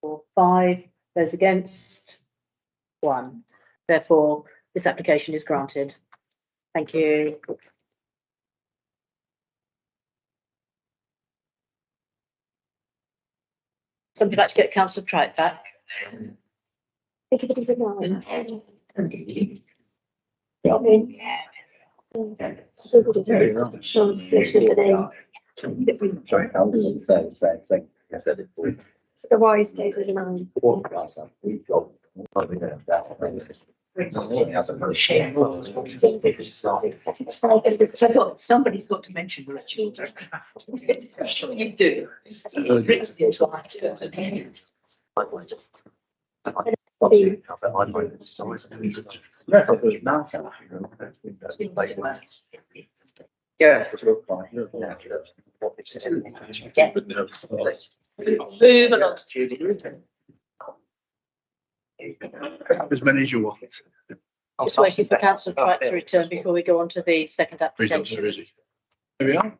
4, 5. Those against? 1. Therefore, this application is granted. Thank you. Somebody like to get Councillor Tripe back? Everybody's acknowledged. So the Y stays as a 9. I thought somebody's got to mention the children. Sure you do. Written into our terms of use. Yes. Move along, Julie. As many as you want. Just waiting for Councillor Tripe to return before we go on to the second application. There we are.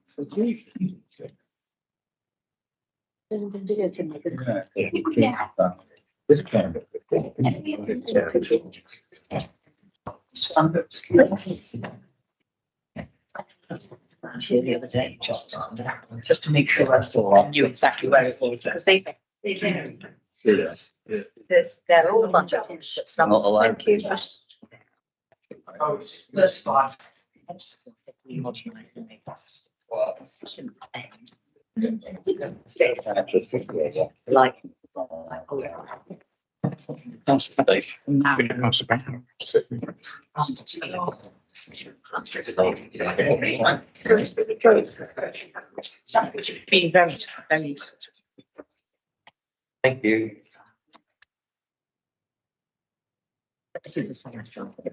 This kind of. Here the other day, just to make sure I knew exactly where it was, because they vary. Yes. They're all budgeted, but some. Not allowed. Thank you. Oh, it's fine. Like. Being very, very. Thank you. This is the second job. To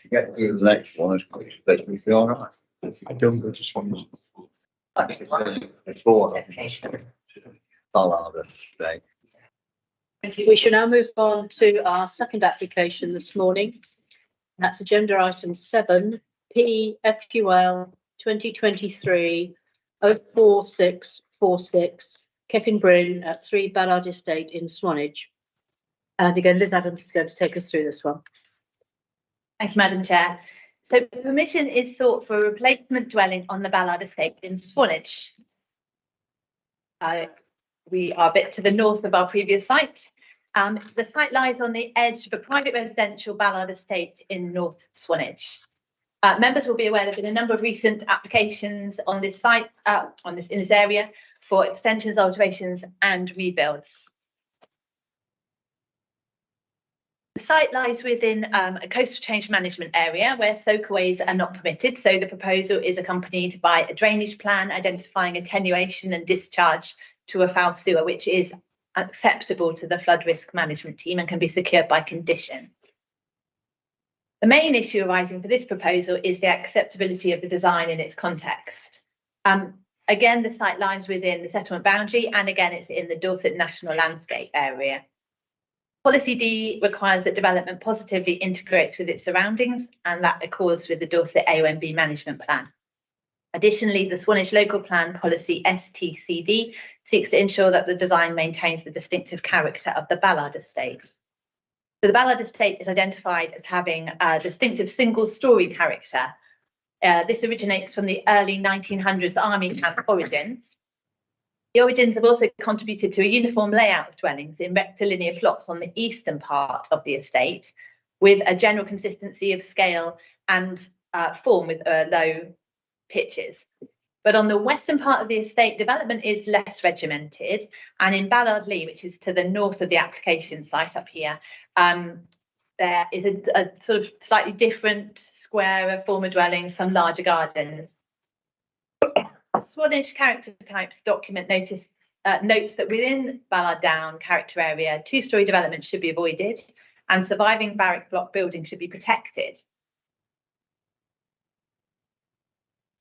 get through the next one as quick as makes me feel all right. I don't, I just want. Before. Ballard today. We shall now move on to our second application this morning. That's agenda item 7, PFUL 2023-04646, Kevin Bryn at 3 Ballard Estate in Swanage. And again, Liz Adams is going to take us through this one. Thank you, Madam Chair. So permission is sought for a replacement dwelling on the Ballard Estate in Swanage. We are a bit to the north of our previous site. The site lies on the edge of a private residential Ballard Estate in North Swanage. Members will be aware there have been a number of recent applications on this site, in this area, for extensions, alterations and rebuilds. The site lies within a coastal change management area where soakaways are not permitted. So the proposal is accompanied by a drainage plan identifying attenuation and discharge to a foul sewer, which is acceptable to the flood risk management team and can be secured by condition. The main issue arising for this proposal is the acceptability of the design in its context. Again, the site lies within the settlement boundary, and again, it's in the Dorset National Landscape Area. Policy D requires that development positively integrates with its surroundings, and that accords with the Dorset AONB management plan. Additionally, the Swanage Local Plan Policy STCD seeks to ensure that the design maintains the distinctive character of the Ballard Estate. So the Ballard Estate is identified as having a distinctive single-storey character. This originates from the early 1900s army camp origins. The origins have also contributed to a uniform layout of dwellings in rectilinear plots on the eastern part of the estate, with a general consistency of scale and form with low pitches. But on the western part of the estate, development is less regimented, and in Ballard Lee, which is to the north of the application site up here, there is a sort of slightly different square form of dwelling, some larger gardens. The Swanage character types document notes that within Ballard Down character area, two-storey development should be avoided and surviving barrack block buildings should be protected.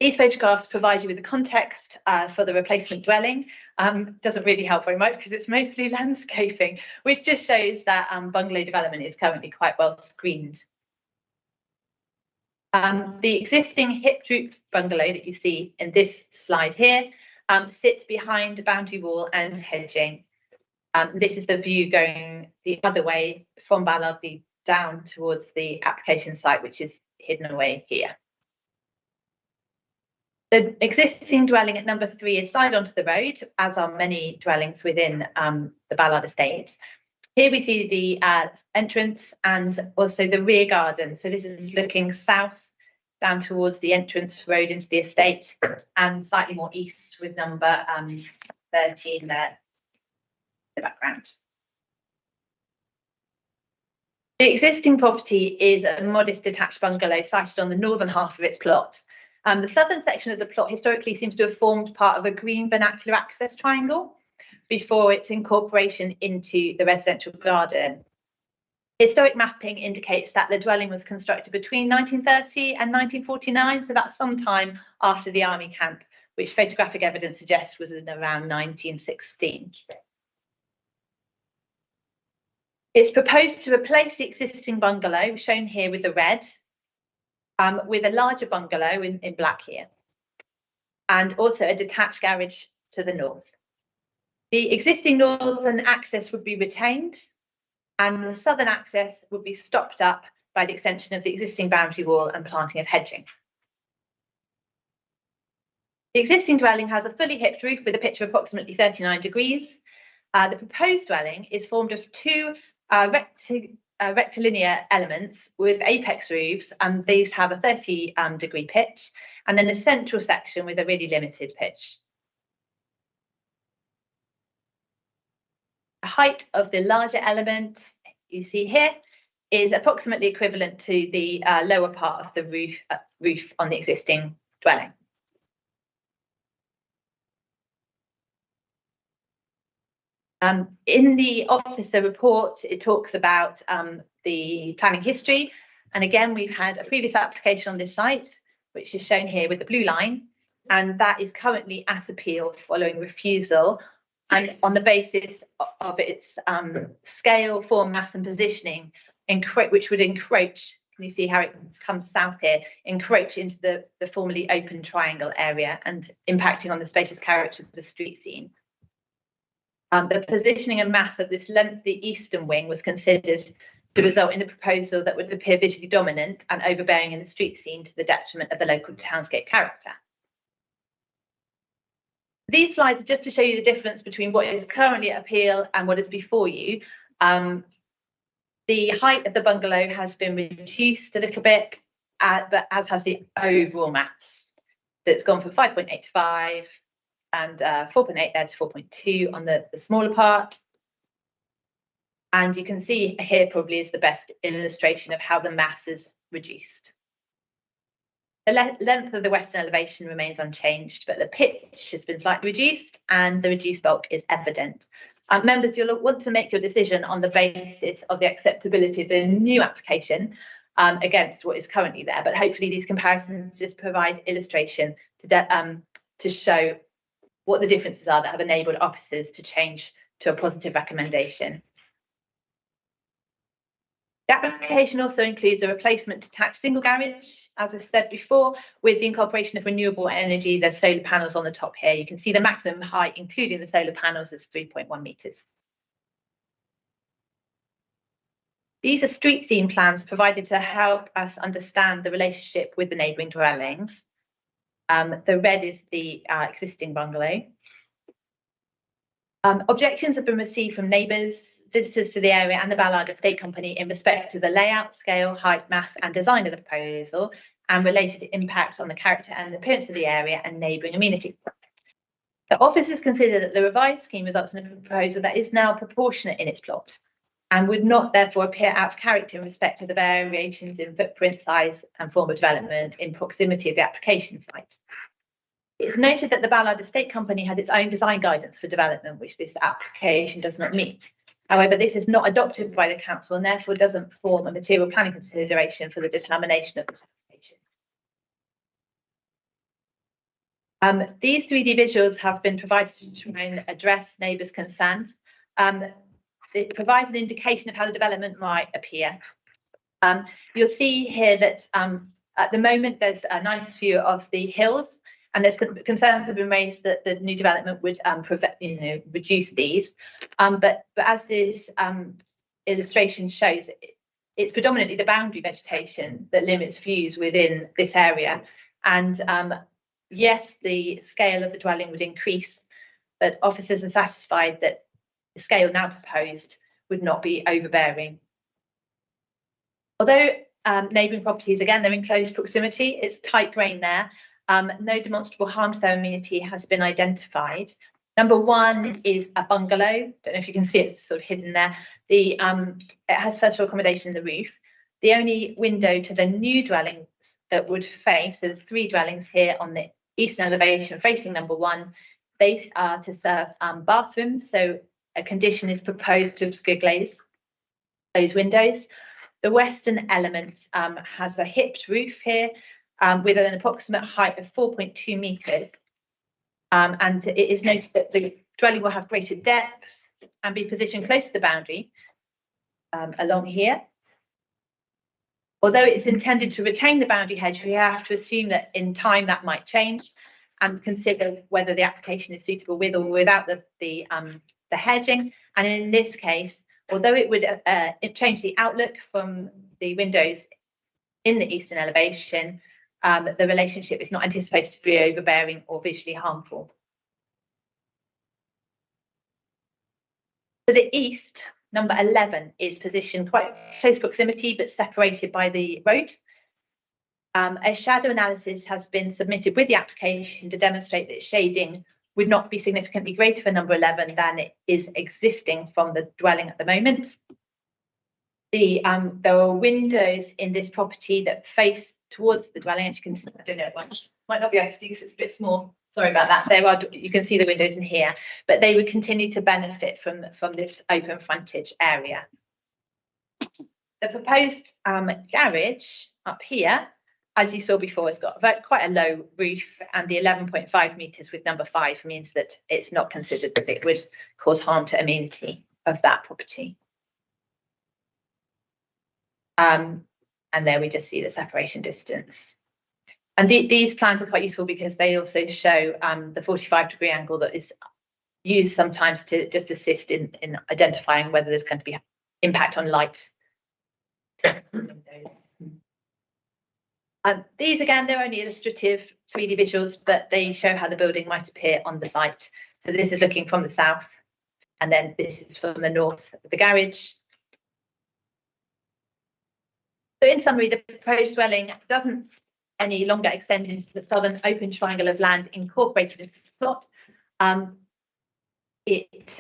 These photographs provide you with the context for the replacement dwelling. Doesn't really help very much because it's mostly landscaping, which just shows that bungalow development is currently quite well screened. The existing hip roof bungalow that you see in this slide here sits behind a boundary wall and hedging. This is the view going the other way from Ballardy down towards the application site, which is hidden away here. The existing dwelling at number 3 is side onto the road, as are many dwellings within the Ballard estate. Here we see the entrance and also the rear garden. So this is looking south down towards the entrance road into the estate and slightly more east with number 13 there in the background. The existing property is a modest detached bungalow sited on the northern half of its plot. The southern section of the plot historically seems to have formed part of a green vernacular access triangle before its incorporation into the residential garden. Historic mapping indicates that the dwelling was constructed between 1930 and 1949, so that's some time after the army camp, which photographic evidence suggests was in around 1916. It's proposed to replace the existing bungalow, shown here with the red, with a larger bungalow in black here, and also a detached garage to the north. The existing northern access would be retained, and the southern access would be stopped up by the extension of the existing boundary wall and planting of hedging. The existing dwelling has a fully hipped roof with a pitch of approximately 39 degrees. The proposed dwelling is formed of 2 rectilinear elements with apex roofs, and these have a 30 degree pitch, and then a central section with a really limited pitch. The height of the larger element you see here is approximately equivalent to the lower part of the roof on the existing dwelling. In the officer report, it talks about the planning history. And again, we've had a previous application on this site, which is shown here with the blue line, and that is currently at appeal following refusal. And on the basis of its scale, form, mass and positioning, which would encroach, can you see how it comes south here, encroach into the formerly open triangle area and impacting on the spacious character of the street scene. The positioning and mass of this lengthy eastern wing was considered to result in a proposal that would appear visually dominant and overbearing in the street scene to the detriment of the local townscape character. These slides are just to show you the difference between what is currently at appeal and what is before you. The height of the bungalow has been reduced a little bit, but as has the overall mass. So it's gone from 5.8 to 5. And 4.8 there to 4.2 on the smaller part. And you can see here probably is the best illustration of how the mass is reduced. The length of the western elevation remains unchanged, but the pitch has been slightly reduced and the reduced bulk is evident. Members, you'll want to make your decision on the basis of the acceptability of the new application against what is currently there, but hopefully these comparisons just provide illustration to show what the differences are that have enabled officers to change to a positive recommendation. The application also includes a replacement detached single garage, as I said before, with the incorporation of renewable energy. There's solar panels on the top here. You can see the maximum height, including the solar panels, is 3.1 metres. These are street scene plans provided to help us understand the relationship with the neighbouring dwellings. The red is the existing bungalow. Objections have been received from neighbours, visitors to the area and the Ballard Estate Company in respect to the layout, scale, height, mass and design of the proposal and related impacts on the character and appearance of the area and neighbouring amenity. The officers consider that the revised scheme results in a proposal that is now proportionate in its plot and would not therefore appear out of character in respect of the variations in footprint, size and form of development in proximity of the application site. It's noted that the Ballard Estate Company has its own design guidance for development, which this application does not meet. However, this is not adopted by the council and therefore doesn't form a material planning consideration for the determination of this application. These 3D visuals have been provided to try and address neighbours' concerns. It provides an indication of how the development might appear. You'll see here that at the moment there's a nice view of the hills, and there's concerns have been raised that the new development would reduce these. But as this illustration shows, it's predominantly the boundary vegetation that limits views within this area. And yes, the scale of the dwelling would increase, but officers are satisfied that the scale now proposed would not be overbearing. Although neighbouring properties, again, they're in close proximity, it's tight grain there. No demonstrable harm to their amenity has been identified. Number one is a bungalow. Don't know if you can see it, it's sort of hidden there. It has first floor accommodation in the roof. The only window to the new dwellings that would face, so there's 3 dwellings here on the eastern elevation facing number 1. They are to serve bathrooms, so a condition is proposed to obscure glaze those windows. The western element has a hipped roof here with an approximate height of 4.2 metres. And it is noted that the dwelling will have greater depth and be positioned close to the boundary along here. Although it's intended to retain the boundary hedge, we have to assume that in time that might change and consider whether the application is suitable with or without the hedging. And in this case, although it would change the outlook from the windows in the eastern elevation, the relationship is not anticipated to be overbearing or visually harmful. To the east, number 11 is positioned quite close proximity but separated by the road. A shadow analysis has been submitted with the application to demonstrate that shading would not be significantly greater for number 11 than it is existing from the dwelling at the moment. There are windows in this property that face towards the dwelling, as you can see. I don't know, it might not be able to see because it's a bit small. Sorry about that. You can see the windows in here, but they would continue to benefit from this open frontage area. The proposed garage up here, as you saw before, has got quite a low roof, and the 11.5 metres with number 5 means that it's not considered that it would cause harm to amenity of that property. And there we just see the separation distance. And these plans are quite useful because they also show the 45-degree angle that is used sometimes to just assist in identifying whether there's going to be impact on light. These, again, they're only illustrative 3D visuals, but they show how the building might appear on the site. So this is looking from the south, and then this is from the north of the garage. So in summary, the proposed dwelling doesn't any longer extend into the southern open triangle of land incorporated into the plot. It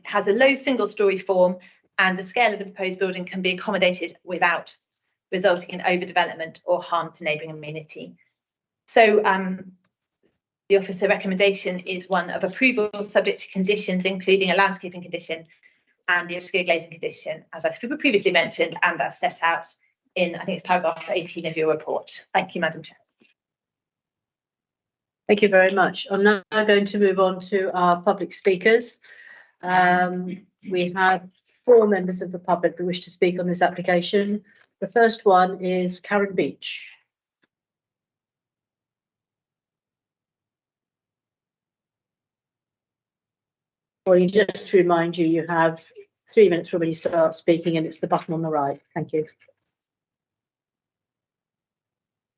has a low single-storey form, and the scale of the proposed building can be accommodated without resulting in overdevelopment or harm to neighbouring amenity. So the officer recommendation is one of approval subject to conditions, including a landscaping condition and the obscure glazing condition, as I previously mentioned, and that's set out in, I think it's paragraph 18 of your report. Thank you, Madam Chair. Thank you very much. I'm now going to move on to our public speakers. We have 4 members of the public that wish to speak on this application. The first one is Karen Beach. Or just to remind you, you have 3 minutes from when you start speaking, and it's the button on the right. Thank you.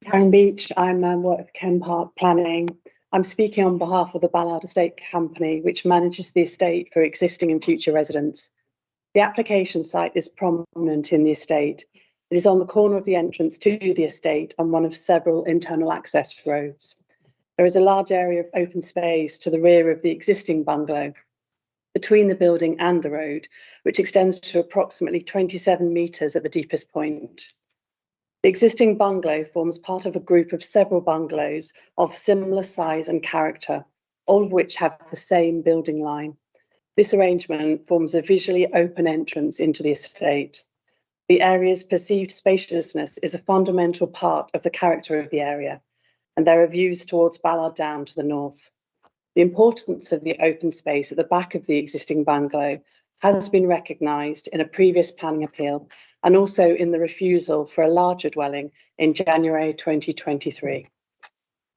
Karen Beach, I'm work for Ken Park Planning. I'm speaking on behalf of the Ballard Estate Company, which manages the estate for existing and future residents. The application site is prominent in the estate. It is on the corner of the entrance to the estate on one of several internal access roads. There is a large area of open space to the rear of the existing bungalow, between the building and the road, which extends to approximately 27 metres at the deepest point. The existing bungalow forms part of a group of several bungalows of similar size and character, all of which have the same building line. This arrangement forms a visually open entrance into the estate. The area's perceived spaciousness is a fundamental part of the character of the area, and there are views towards Ballard Down to the north. The importance of the open space at the back of the existing bungalow has been recognised in a previous planning appeal and also in the refusal for a larger dwelling in January 2023.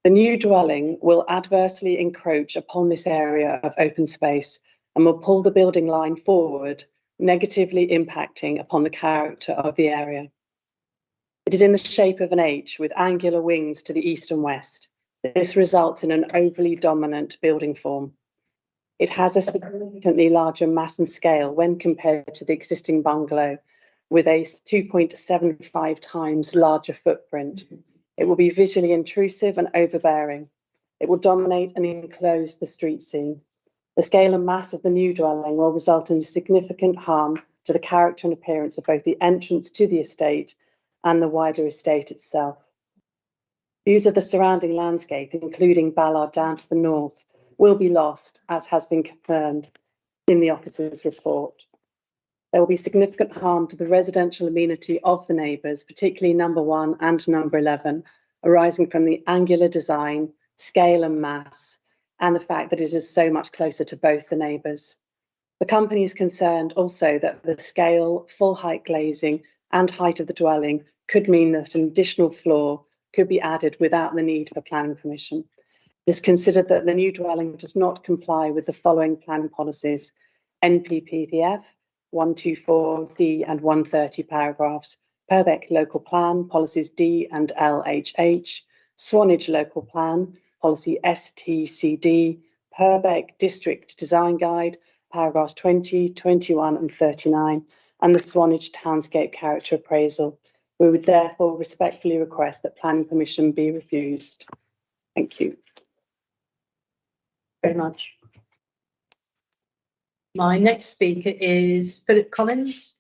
The new dwelling will adversely encroach upon this area of open space and will pull the building line forward, negatively impacting upon the character of the area. It is in the shape of an H with angular wings to the east and west. This results in an overly dominant building form. It has a significantly larger mass and scale when compared to the existing bungalow, with a 2.75 times larger footprint. It will be visually intrusive and overbearing. It will dominate and enclose the street scene. The scale and mass of the new dwelling will result in significant harm to the character and appearance of both the entrance to the estate and the wider estate itself. Views of the surrounding landscape, including Ballard Down to the north, will be lost, as has been confirmed in the officer's report. There will be significant harm to the residential amenity of the neighbours, particularly number 1 and number 11, arising from the angular design, scale and mass, and the fact that it is so much closer to both the neighbours. The company is concerned also that the scale, full height glazing and height of the dwelling could mean that an additional floor could be added without the need for planning permission. It is considered that the new dwelling does not comply with the following planning policies: NPPF 124D and 130 paragraphs, Purbeck Local Plan, policies D and LHH, Swanage Local Plan, policy STCD, Purbeck District Design Guide, paragraphs 20, 21 and 39, and the Swanage Townscape Character Appraisal. We would therefore respectfully request that planning permission be refused. Thank you. Very much. My next speaker is Philip Collins.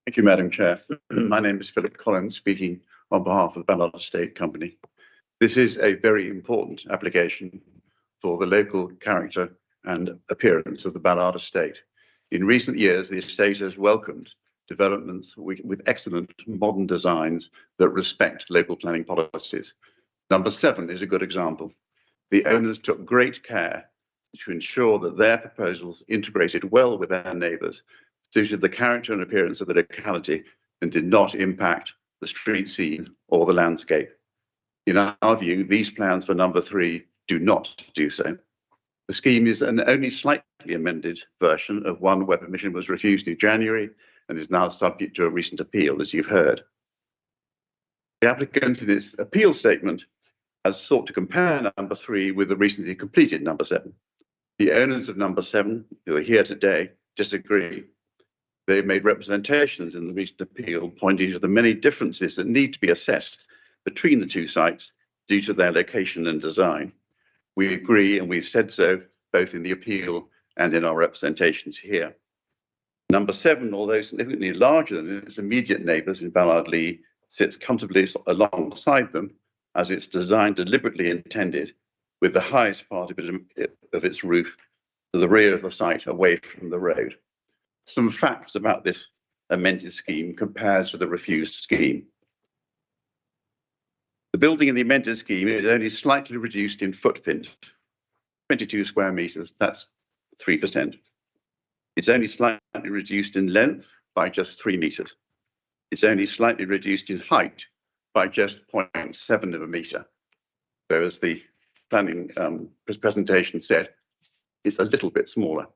Thank you, Madam Chair. My name is Philip Collins, speaking on behalf of the Ballard Estate Company. This is a very important application for the local character and appearance of the Ballard Estate. In recent years, the estate has welcomed developments with excellent modern designs that respect local planning policies. Number 7 is a good example. The owners took great care to ensure that their proposals integrated well with their neighbours, suited the character and appearance of the locality, and did not impact the street scene or the landscape. In our view, these plans for number 3 do not do so. The scheme is an only slightly amended version of one where permission was refused in January and is now subject to a recent appeal, as you've heard. The applicant in its appeal statement has sought to compare number 3 with the recently completed number 7. The owners of number 7, who are here today, disagree. They've made representations in the recent appeal pointing to the many differences that need to be assessed between the two sites due to their location and design. We agree, and we've said so both in the appeal and in our representations here. Number 7, although significantly larger than its immediate neighbours in Ballard Lee, sits comfortably alongside them, as it's designed deliberately intended, with the highest part of its roof to the rear of the site, away from the road. Some facts about this amended scheme compared to the refused scheme. The building in the amended scheme is only slightly reduced in footprint, 22 square metres, that's 3%. It's only slightly reduced in length by just 3 metres. It's only slightly reduced in height by just 0.7 of a metre. So as the planning presentation said, it's a little bit smaller.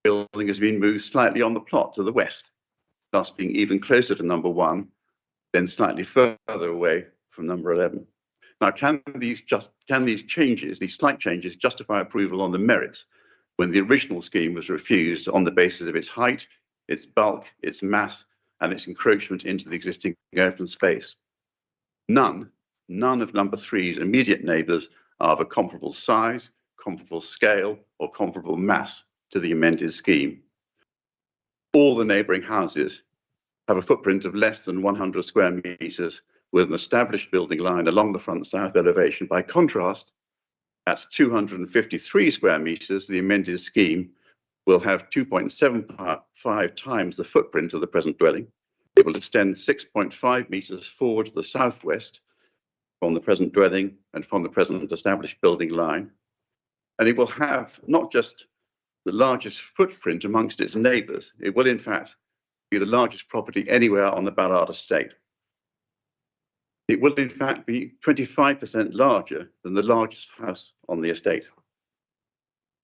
The building has been moved slightly on the plot to the west, thus being even closer to number 1, then slightly further away from number 11. Now, can these changes, these slight changes, justify approval on the merits when the original scheme was refused on the basis of its height, its bulk, its mass, and its encroachment into the existing open space? None of number 3's immediate neighbours are of a comparable size, comparable scale, or comparable mass to the amended scheme. All the neighbouring houses have a footprint of less than 100 square metres, with an established building line along the front south elevation. By contrast, at 253 square metres, the amended scheme will have 2.75 times the footprint of the present dwelling. It will extend 6.5 metres forward to the southwest from the present dwelling and from the present established building line. And it will have not just the largest footprint amongst its neighbours, it will in fact be the largest property anywhere on the Ballard estate. It will in fact be 25% larger than the largest house on the estate.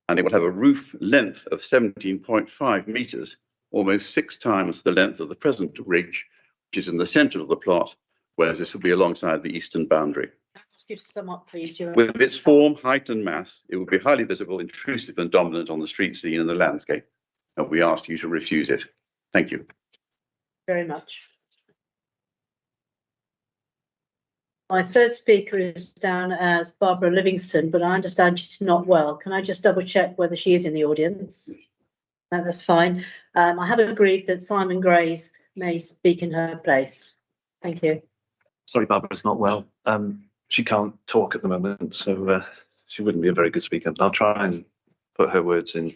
And it will have a roof length of 17.5 metres, almost 6 times the length of the present ridge, which is in the centre of the plot, whereas this will be alongside the eastern boundary. I'll ask you to sum up, please. With its form, height and mass, it will be highly visible, intrusive and dominant on the street scene and the landscape. And we ask you to refuse it. Thank you. Very much. My third speaker is down as Barbara Livingston, but I understand she's not well. Can I just double check whether she is in the audience? No, that's fine. I have agreed that Simon Grays may speak in her place. Thank you. Sorry, Barbara's not well. She can't talk at the moment, so she wouldn't be a very good speaker. I'll try and put her words in.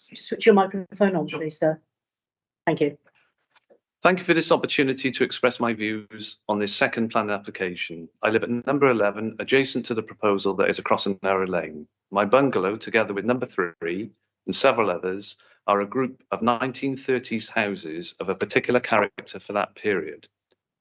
Just switch your microphone on, please, sir. Thank you. Thank you for this opportunity to express my views on this second plan application. I live at number 11, adjacent to the proposal that is across a narrow lane. My bungalow, together with number 3 and several others, are a group of 1930s houses of a particular character for that period.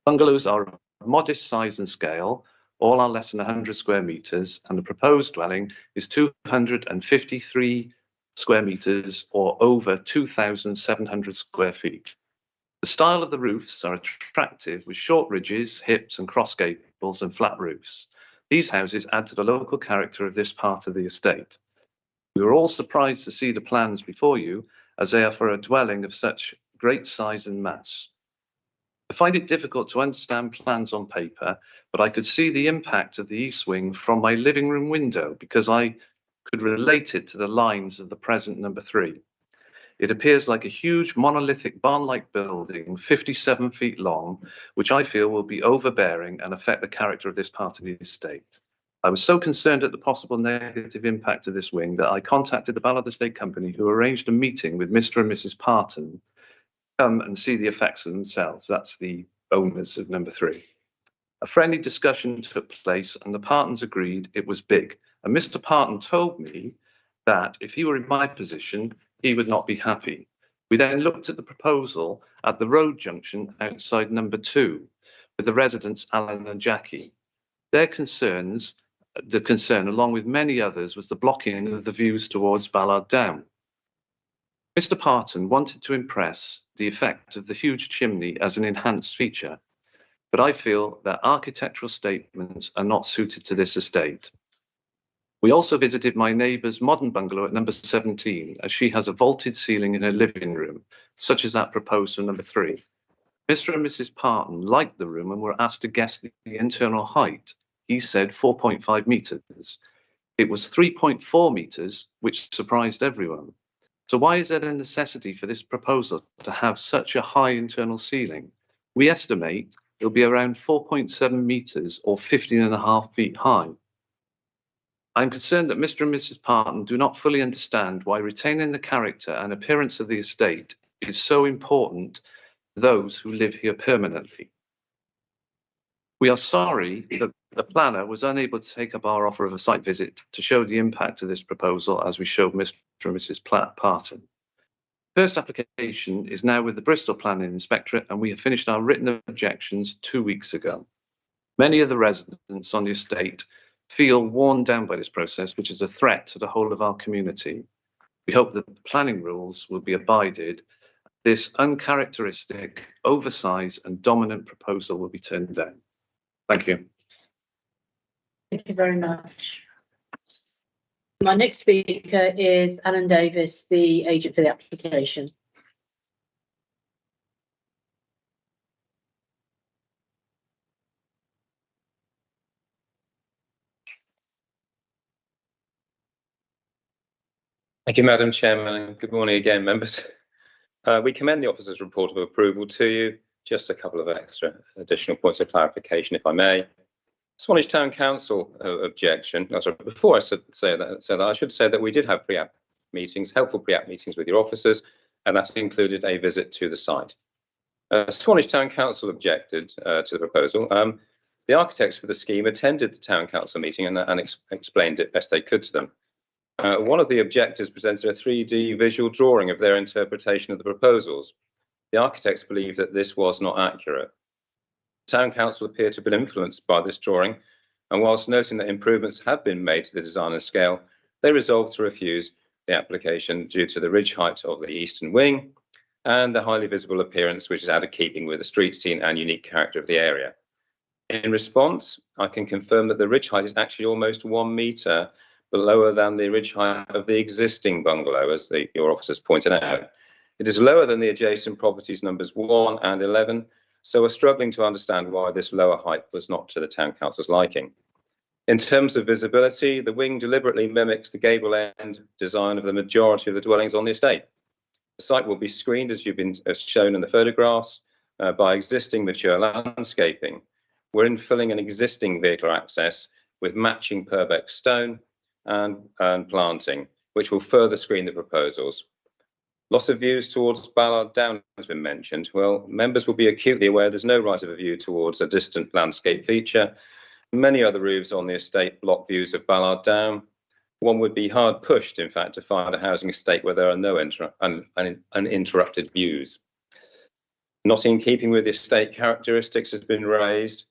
Bungalows are of modest size and scale, all are less than 100 square metres, and the proposed dwelling is 253 square metres or over 2,700 square feet. The style of the roofs are attractive with short ridges, hips and cross gables and flat roofs. These houses add to the local character of this part of the estate. We were all surprised to see the plans before you, as they are for a dwelling of such great size and mass. I find it difficult to understand plans on paper, but I could see the impact of the east wing from my living room window because I could relate it to the lines of the present number 3. It appears like a huge monolithic barn-like building, 57 feet long, which I feel will be overbearing and affect the character of this part of the estate. I was so concerned at the possible negative impact of this wing that I contacted the Ballard Estate Company, who arranged a meeting with Mr. and Mrs. Parton to come and see the effects of themselves. That's the owners of number 3. A friendly discussion took place and the Partons agreed it was big. And Mr. Parton told me that if he were in my position, he would not be happy. We then looked at the proposal at the road junction outside number 2 with the residents Alan and Jackie. Their concerns, the concern along with many others, was the blocking of the views towards Ballard Down. Mr. Parton wanted to impress the effect of the huge chimney as an enhanced feature, but I feel that architectural statements are not suited to this estate. We also visited my neighbour's modern bungalow at number 17, as she has a vaulted ceiling in her living room, such as that proposed for number 3. Mr. and Mrs. Parton liked the room and were asked to guess the internal height. He said 4.5 metres. It was 3.4 metres, which surprised everyone. So why is there a necessity for this proposal to have such a high internal ceiling? We estimate it'll be around 4.7 metres or 15.5 feet high. I'm concerned that Mr. and Mrs. Parton do not fully understand why retaining the character and appearance of the estate is so important to those who live here permanently. We are sorry that the planner was unable to take up our offer of a site visit to show the impact of this proposal as we showed Mr. and Mrs. Parton. First application is now with the Bristol Planning Inspectorate and we have finished our written objections 2 weeks ago. Many of the residents on the estate feel worn down by this process, which is a threat to the whole of our community. We hope that the planning rules will be abided. This uncharacteristic, oversized and dominant proposal will be turned down. Thank you. Thank you very much. My next speaker is Alan Davis, the agent for the application. Thank you, Madam Chairman, and good morning again, members. We commend the officer's report of approval to you. Just a couple of extra additional points of clarification, if I may. Swanage Town Council objection. No, sorry, before I say that, I should say that we did have pre-app meetings, helpful pre-app meetings with your officers, and that included a visit to the site. Swanage Town Council objected to the proposal. The architects for the scheme attended the Town Council meeting and explained it best they could to them. One of the objectors presented a 3D visual drawing of their interpretation of the proposals. The architects believed that this was not accurate. The Town Council appeared to have been influenced by this drawing, and whilst noting that improvements have been made to the design and scale, they resolved to refuse the application due to the ridge height of the eastern wing and the highly visible appearance, which is out of keeping with the street scene and unique character of the area. In response, I can confirm that the ridge height is actually almost 1 metre lower than the ridge height of the existing bungalow, as your officers pointed out. It is lower than the adjacent properties numbers 1 and 11, so we're struggling to understand why this lower height was not to the Town Council's liking. In terms of visibility, the wing deliberately mimics the gable end design of the majority of the dwellings on the estate. The site will be screened, as shown in the photographs, by existing mature landscaping. We're infilling an existing vehicle access with matching Purbeck stone and planting, which will further screen the proposals. Loss of views towards Ballard Down has been mentioned. Well, members will be acutely aware there's no right of a view towards a distant landscape feature. Many other roofs on the estate block views of Ballard Down. One would be hard pushed, in fact, to find a housing estate where there are no uninterrupted views. Not in keeping with the estate characteristics has been raised.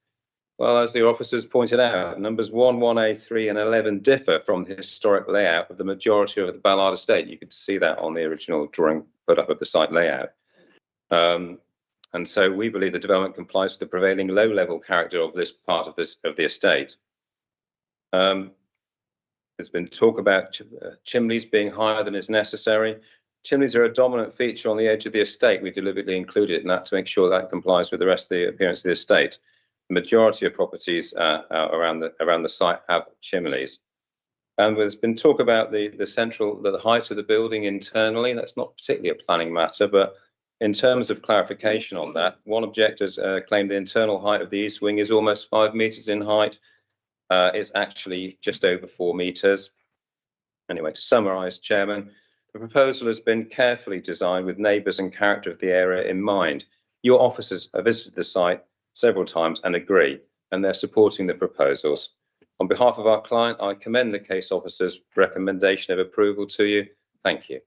Well, as the officers pointed out, numbers 1, 1A, 3 and 11 differ from the historic layout of the majority of the Ballard estate. You could see that on the original drawing put up of the site layout. And so we believe the development complies with the prevailing low-level character of this part of the estate. There's been talk about chimneys being higher than is necessary. Chimneys are a dominant feature on the edge of the estate. We deliberately included in that to make sure that complies with the rest of the appearance of the estate. The majority of properties around the site have chimneys. And there's been talk about the height of the building internally. That's not particularly a planning matter, but in terms of clarification on that, one objector's claimed the internal height of the east wing is almost 5 metres in height. It's actually just over 4 metres. Anyway, to summarise, Chairman, the proposal has been carefully designed with neighbours and character of the area in mind. Your officers have visited the site several times and agree, and they're supporting the proposals. On behalf of our client, I commend the case officer's recommendation of approval to you. Thank you.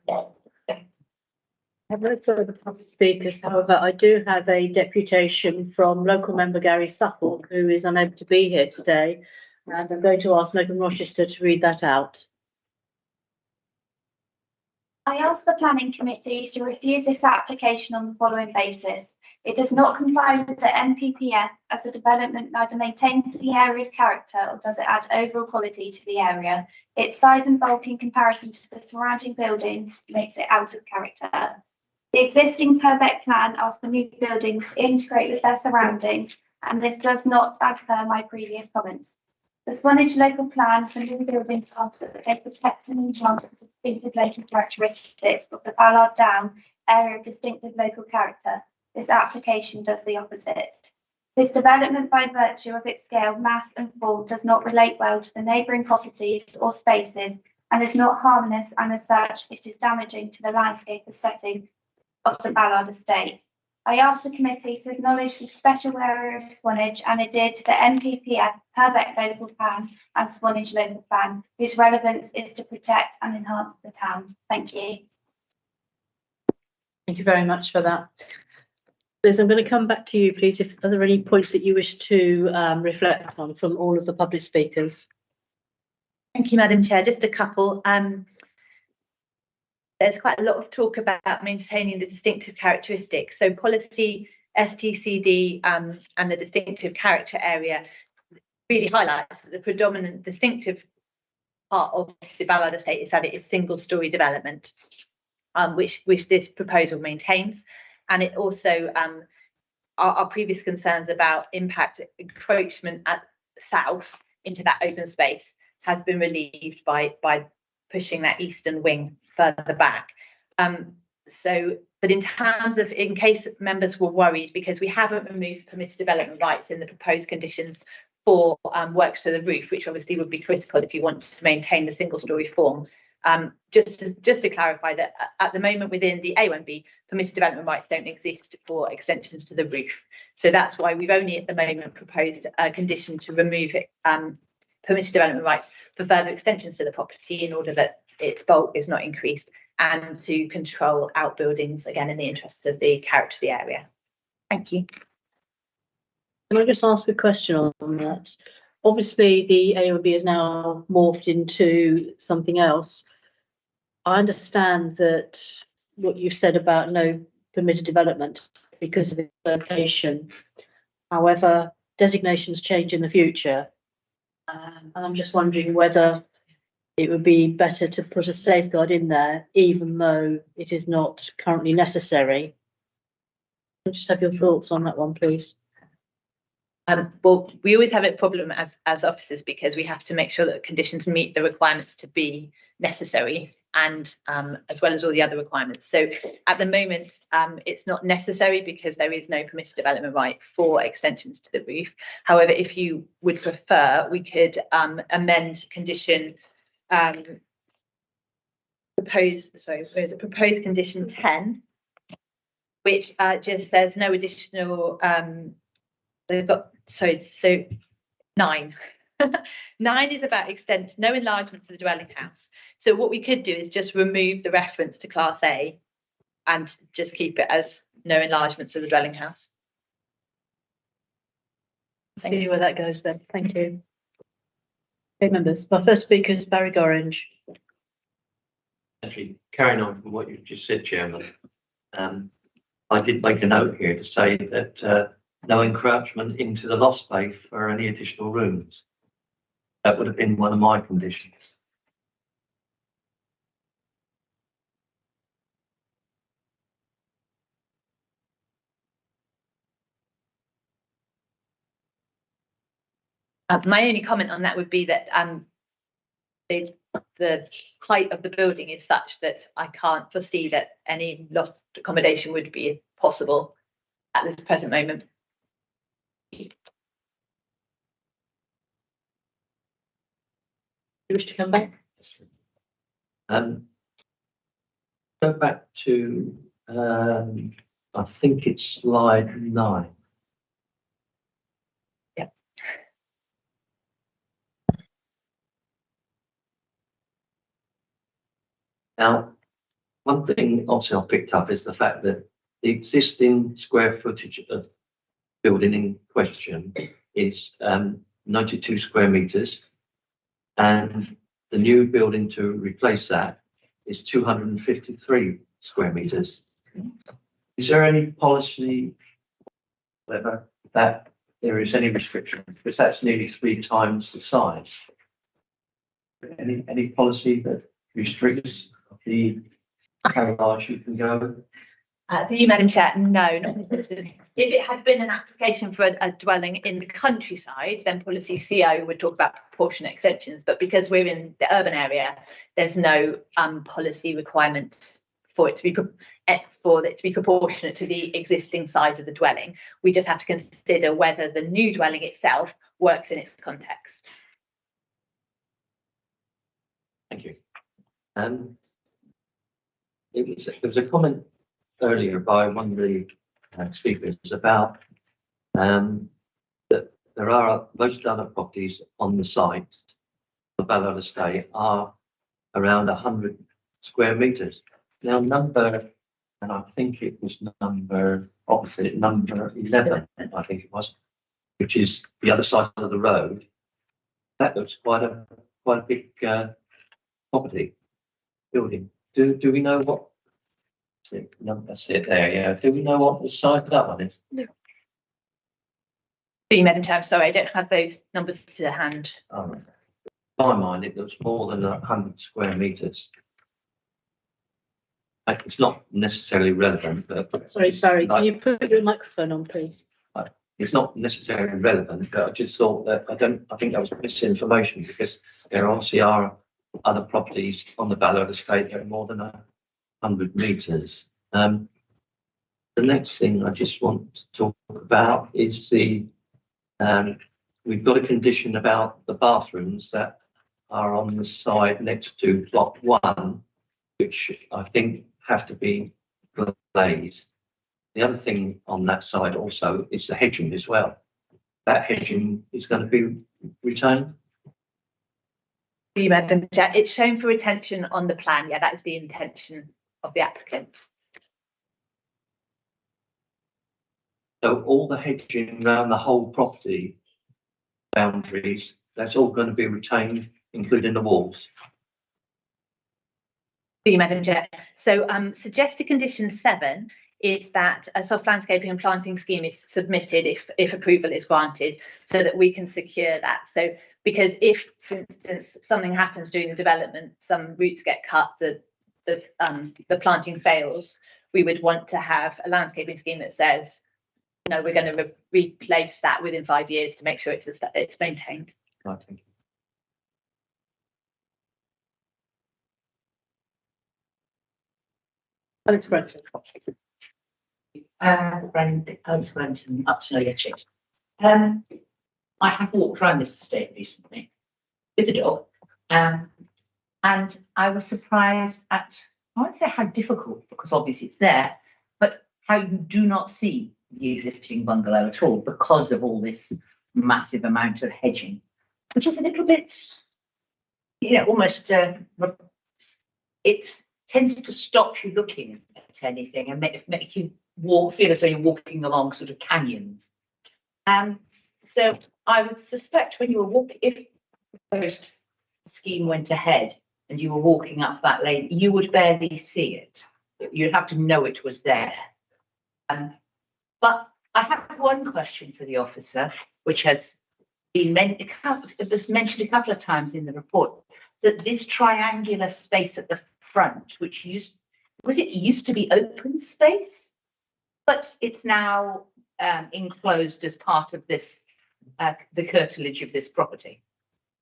I have no further public speakers. However, I do have a deputation from local member Gary Suffolk, who is unable to be here today. And I'm going to ask Megan Rochester to read that out. I ask the Planning Committee to refuse this application on the following basis. It does not comply with the NPPF as the development neither maintains the area's character or does it add overall quality to the area. Its size and bulk in comparison to the surrounding buildings makes it out of character. The existing Purbeck plan asks for new buildings to integrate with their surroundings, and this does not as per my previous comments. The Swanage local plan for new buildings asks that they protect and enhance the distinctive local characteristics of the Ballard Down area of distinctive local character. This application does the opposite. This development, by virtue of its scale, mass and form, does not relate well to the neighbouring properties or spaces and is not harmonious, and as such it is damaging to the landscape of setting of the Ballard estate. I asked the committee to acknowledge the special area of Swanage and adhere to the NPPF Purbeck local plan and Swanage local plan, whose relevance is to protect and enhance the town. Thank you. Thank you very much for that. Liz, I'm going to come back to you, please. Are there any points that you wish to reflect on from all of the public speakers? Thank you, Madam Chair. Just a couple. There's quite a lot of talk about maintaining the distinctive characteristics. So policy STCD and the distinctive character area really highlights that the predominant distinctive part of the Ballard estate is that it is single-storey development, which this proposal maintains. And it also, our previous concerns about impact encroachment at south into that open space has been relieved by pushing that eastern wing further back. But in terms of, in case members were worried, because we haven't removed permitted development rights in the proposed conditions for works to the roof, which obviously would be critical if you want to maintain the single storey form. Just to clarify that at the moment within the A1B, permitted development rights don't exist for extensions to the roof. So that's why we've only at the moment proposed a condition to remove permitted development rights for further extensions to the property in order that its bulk is not increased, and to control outbuildings, again, in the interest of the character of the area. Thank you. Can I just ask a question on that? Obviously, the AOB is now morphed into something else. I understand that what you've said about no permitted development because of its location. However, designations change in the future. And I'm just wondering whether it would be better to put a safeguard in there, even though it is not currently necessary. I'll just have your thoughts on that one, please. Well, we always have a problem as officers because we have to make sure that conditions meet the requirements to be necessary, and as well as all the other requirements. So at the moment, it's not necessary because there is no permitted development right for extensions to the roof. However, if you would prefer, we could amend condition proposed condition 10, which just says no additional so 9. 9 is about no enlargement to the dwelling house. So what we could do is just remove the reference to Class A and just keep it as no enlargement to the dwelling house. See where that goes then. Thank you. Okay, members. My first speaker is Barry Gorringe. Actually, carrying on from what you just said, Chairman, I did make a note here to say that no encroachment into the loft space for any additional rooms. That would have been one of my conditions. My only comment on that would be that the height of the building is such that I can't foresee that any loft accommodation would be possible at this present moment. You wish to come back? Go back to, I think it's slide 9. Yeah. Now, one thing also I picked up is the fact that the existing square footage of building in question is 92 square metres, and the new building to replace that is 253 square metres. Is there any policy, whether that there is any restriction, because that's nearly 3 times the size? Any policy that restricts how large you can go? Thank you, Madam Chair. No, not necessarily. If it had been an application for a dwelling in the countryside, then policy CO would talk about proportionate extensions. But because we're in the urban area, there's no policy requirement for it to be proportionate to the existing size of the dwelling. We just have to consider whether the new dwelling itself works in its context. Thank you. There was a comment earlier by one of the speakers about that there are most other properties on the site, the Ballard Estate, are around 100 square metres. Now, and I think it was number 11, I think it was, which is the other side of the road. That looks quite a big property building. Do we know what? That's it there. Yeah. Do we know what the size of that one is? No. Madam Chair, sorry, I don't have those numbers to hand. In my mind, it looks more than 100 square metres. It's not necessarily relevant, but Sorry, Barry, can you put your microphone on, please? It's not necessarily relevant, but I just thought that I think that was misinformation, because there obviously are other properties on the Ballard Estate that are more than 100 metres. The next thing I just want to talk about is we've got a condition about the bathrooms that are on the side next to plot 1, which I think have to be glazed. The other thing on that side also is the hedging as well. That hedging is going to be retained. Madam Chair, it's shown for retention on the plan. Yeah, that is the intention of the applicant. So all the hedging around the whole property boundaries, that's all going to be retained, including the walls. Madam Chair. So suggested condition 7 is that a soft landscaping and planting scheme is submitted if approval is granted, so that we can secure that. So because if, for instance, something happens during the development, some roots get cut, the planting fails, we would want to have a landscaping scheme that says, no, we're going to replace that within 5 years to make sure it's maintained. Right, thank you. Alex Brenton. Alex Brenton, Upton Electric. I have walked around this estate recently with the dog, and I was surprised at, I won't say how difficult, because obviously it's there, but how you do not see the existing bungalow at all because of all this massive amount of hedging, which is a little bit, almost, it tends to stop you looking at anything and make you feel as though you're walking along sort of canyons. So I would suspect when you were walking, if the first scheme went ahead and you were walking up that lane, you would barely see it. You'd have to know it was there. But I have one question for the officer, which has been mentioned a couple of times in the report, that this triangular space at the front, which used to be open space, but it's now enclosed as part of this, the curtilage of this property.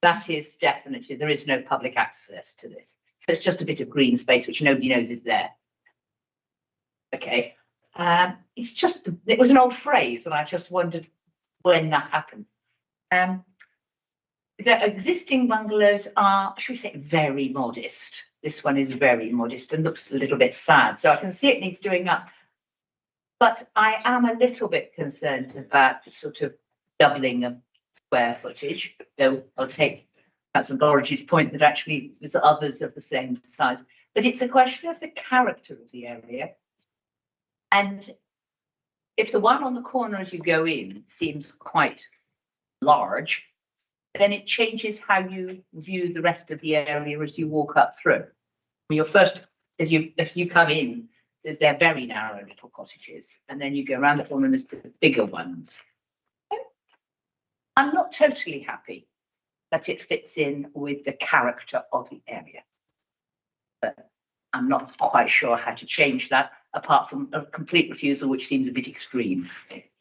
That is definitely, there is no public access to this. So it's just a bit of green space, which nobody knows is there. Okay. It's just, it was an old phrase, and I just wondered when that happened. The existing bungalows are, should we say, very modest. This one is very modest and looks a little bit sad. So I can see it needs doing up. But I am a little bit concerned about the sort of doubling of square footage, though I'll take Councillor Gorringe's point that actually there's others of the same size. But it's a question of the character of the area. And if the one on the corner as you go in seems quite large, then it changes how you view the rest of the area as you walk up through. Your first, as you come in, they're very narrow little cottages, and then you go around the corner and there's the bigger ones. I'm not totally happy that it fits in with the character of the area, but I'm not quite sure how to change that, apart from a complete refusal, which seems a bit extreme. Thank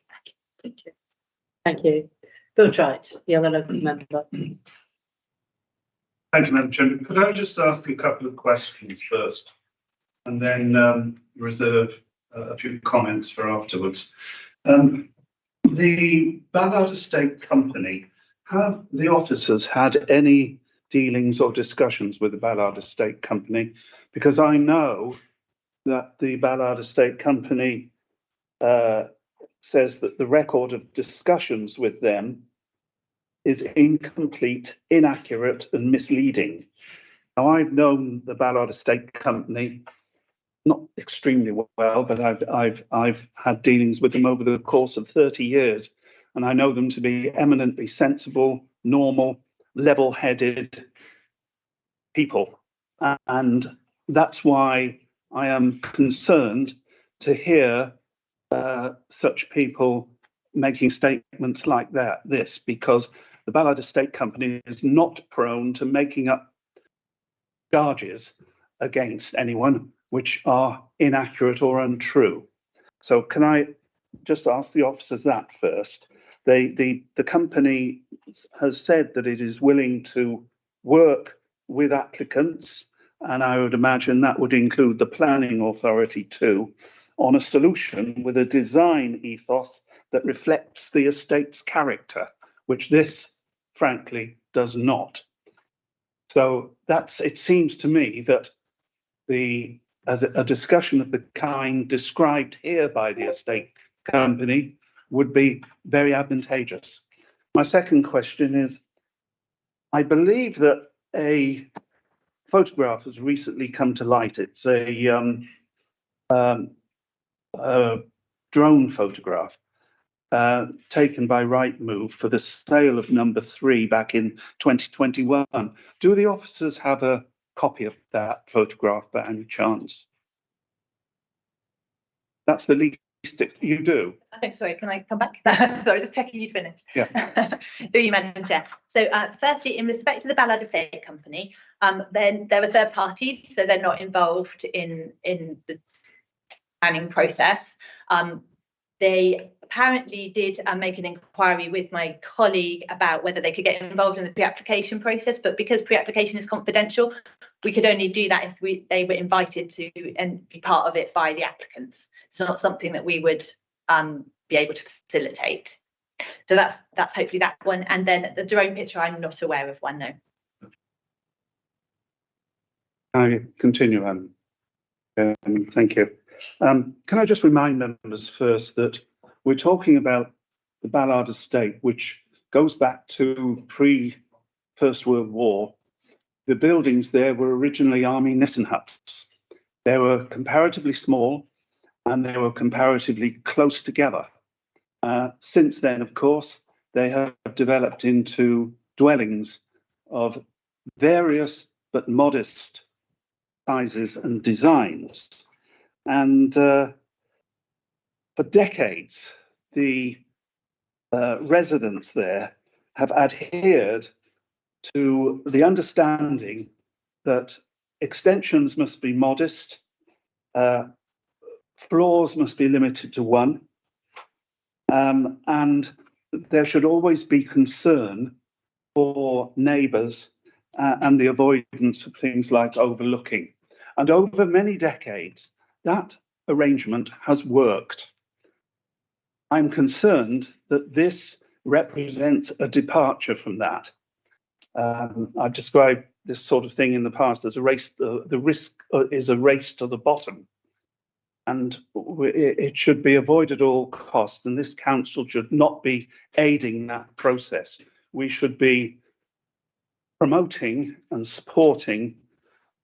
you. Thank you. Bill Trite, the other local member. Thank you, Madam Chairman. Could I just ask a couple of questions first, and then reserve a few comments for afterwards? The Ballard Estate Company, have the officers had any dealings or discussions with the Ballard Estate Company? Because I know that the Ballard Estate Company says that the record of discussions with them is incomplete, inaccurate, and misleading. Now, I've known the Ballard Estate Company not extremely well, but I've had dealings with them over the course of 30 years, and I know them to be eminently sensible, normal, level-headed people, and that's why I am concerned to hear such people making statements like this, because the Ballard Estate Company is not prone to making up charges against anyone which are inaccurate or untrue. So can I just ask the officers that first? The company has said that it is willing to work with applicants and I would imagine that would include the planning authority too, on a solution with a design ethos that reflects the estate's character, which this, frankly, does not. So it seems to me that a discussion of the kind described here by the estate company would be very advantageous. My second question is, I believe that a photograph has recently come to light. It's a drone photograph taken by Rightmove for the sale of number 3 back in 2021. Do the officers have a copy of that photograph by any chance? That's the least you do. Oh, sorry, can I come back? Sorry, just checking you'd finished. Yeah. Through you, Madam Chair. So firstly, in respect to the Ballard Estate Company, then there were third parties, so they're not involved in the planning process. They apparently did make an inquiry with my colleague about whether they could get involved in the pre-application process, but because pre-application is confidential, we could only do that if they were invited to and be part of it by the applicants. It's not something that we would be able to facilitate. So that's hopefully that one. And then the drone picture, I'm not aware of one, no. I continue, Anne. Thank you. Can I just remind members first that we're talking about the Ballard Estate, which goes back to pre-First World War. The buildings there were originally army Nissen huts. They were comparatively small and they were comparatively close together. Since then, of course, they have developed into dwellings of various but modest sizes and designs. And for decades, the residents there have adhered to the understanding that extensions must be modest, floors must be limited to 1, and there should always be concern for neighbours and the avoidance of things like overlooking. And over many decades, that arrangement has worked. I'm concerned that this represents a departure from that. I've described this sort of thing in the past as a race. The risk is a race to the bottom, and it should be avoided at all costs. And this council should not be aiding that process. We should be promoting and supporting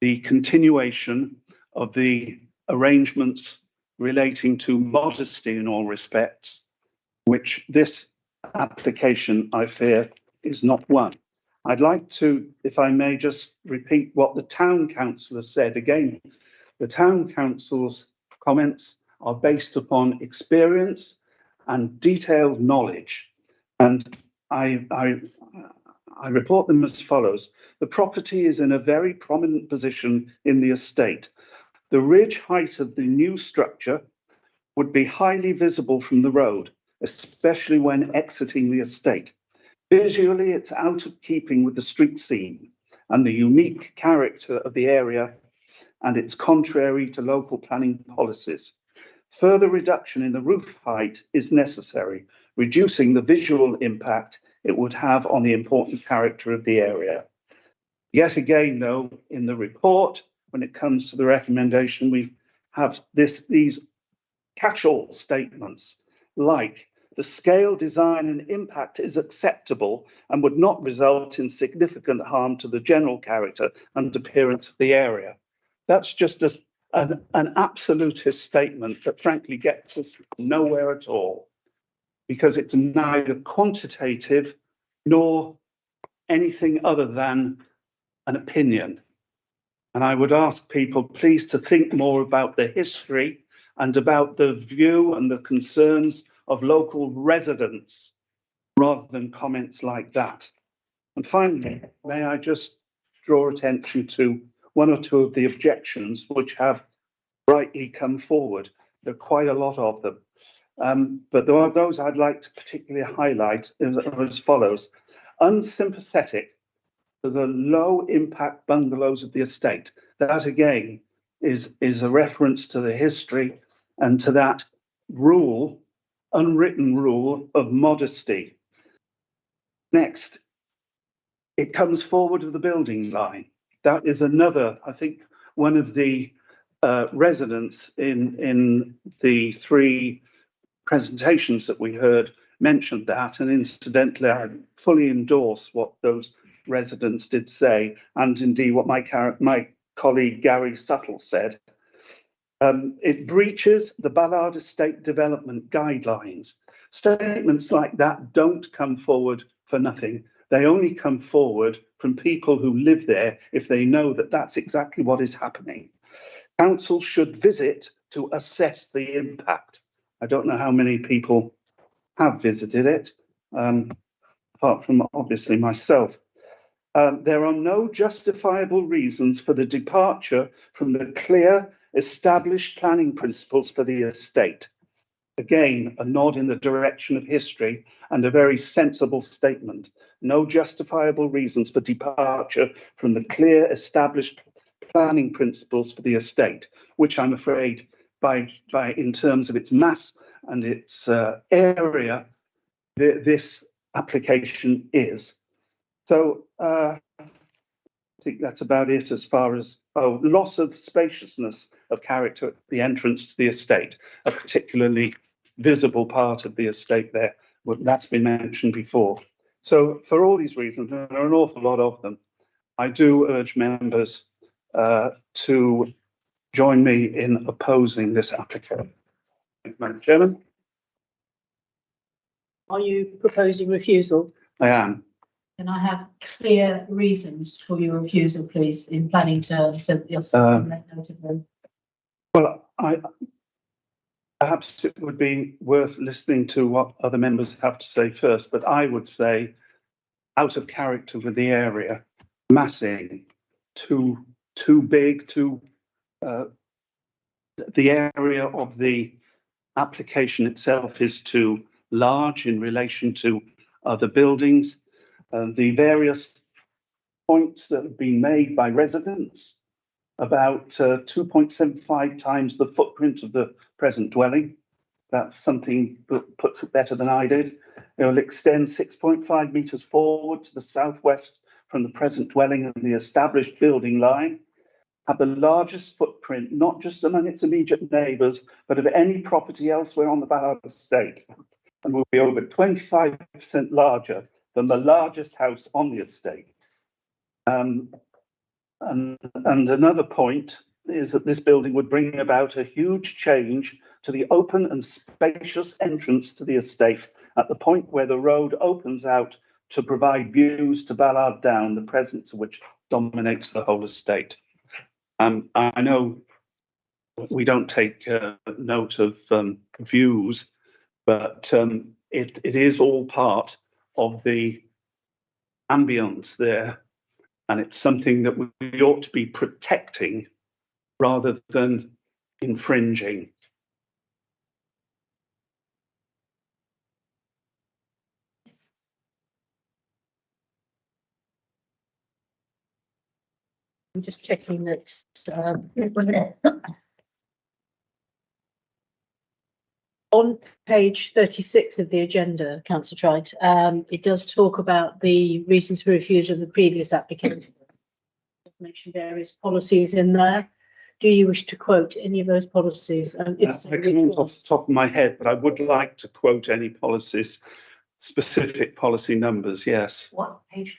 the continuation of the arrangements relating to modesty in all respects, which this application, I fear, is not one. I'd like to, if I may, just repeat what the town council has said. Again, the town council's comments are based upon experience and detailed knowledge. And I report them as follows. The property is in a very prominent position in the estate. The ridge height of the new structure would be highly visible from the road, especially when exiting the estate. Visually, it's out of keeping with the street scene and the unique character of the area, and it's contrary to local planning policies. Further reduction in the roof height is necessary, reducing the visual impact it would have on the important character of the area. Yet again, though, in the report, when it comes to the recommendation, we have these catch-all statements like the scale, design and impact is acceptable and would not result in significant harm to the general character and appearance of the area. That's just an absolutist statement that frankly gets us nowhere at all, because it's neither quantitative nor anything other than an opinion. And I would ask people, please, to think more about the history and about the view and the concerns of local residents rather than comments like that. And finally, may I just draw attention to one or two of the objections which have rightly come forward. There are quite a lot of them. But there are those I'd like to particularly highlight as follows. Unsympathetic to the low impact bungalows of the estate. that again is a reference to the history and to that rule, unwritten rule of modesty. Next, it comes forward of the building line. That is another, I think, one of the residents in the three presentations that we heard mentioned that, and incidentally, I fully endorse what those residents did say, and indeed what my colleague Gary Suttle said. It breaches the Ballard Estate Development Guidelines. Statements like that don't come forward for nothing. They only come forward from people who live there if they know that that's exactly what is happening. Council should visit to assess the impact. I don't know how many people have visited it, apart from obviously myself. There are no justifiable reasons for the departure from the clear established planning principles for the estate. Again, a nod in the direction of history and a very sensible statement. No justifiable reasons for departure from the clear established planning principles for the estate, which I'm afraid by in terms of its mass and its area, this application is. So I think that's about it as far as loss of spaciousness of character at the entrance to the estate, a particularly visible part of the estate there. That's been mentioned before. So for all these reasons, and there are an awful lot of them, I do urge members to join me in opposing this application. Thank you, Madam Chairman. Are you proposing refusal? I am. Can I have clear reasons for your refusal, please, in planning terms, so that the officers can make note of them? Well, perhaps it would be worth listening to what other members have to say first, but I would say out of character with the area, massing, too big, the area of the application itself is too large in relation to other buildings. The various points that have been made by residents about 2.75 times the footprint of the present dwelling. That's something that puts it better than I did. It will extend 6.5 metres forward to the southwest from the present dwelling and the established building line. Have the largest footprint, not just among its immediate neighbours, but of any property elsewhere on the Ballard estate, and will be over 25% larger than the largest house on the estate. And another point is that this building would bring about a huge change to the open and spacious entrance to the estate at the point where the road opens out to provide views to Ballard Down, the presence of which dominates the whole estate. I know we don't take note of views, but it is all part of the ambience there, and it's something that we ought to be protecting rather than infringing. I'm just checking that on page 36 of the agenda, Councillor Trite, it does talk about the reasons for refusal of the previous application. Mentioned various policies in there. Do you wish to quote any of those policies? If so, I can't off the top of my head, but I would like to quote any policies, specific policy numbers, yes. What page?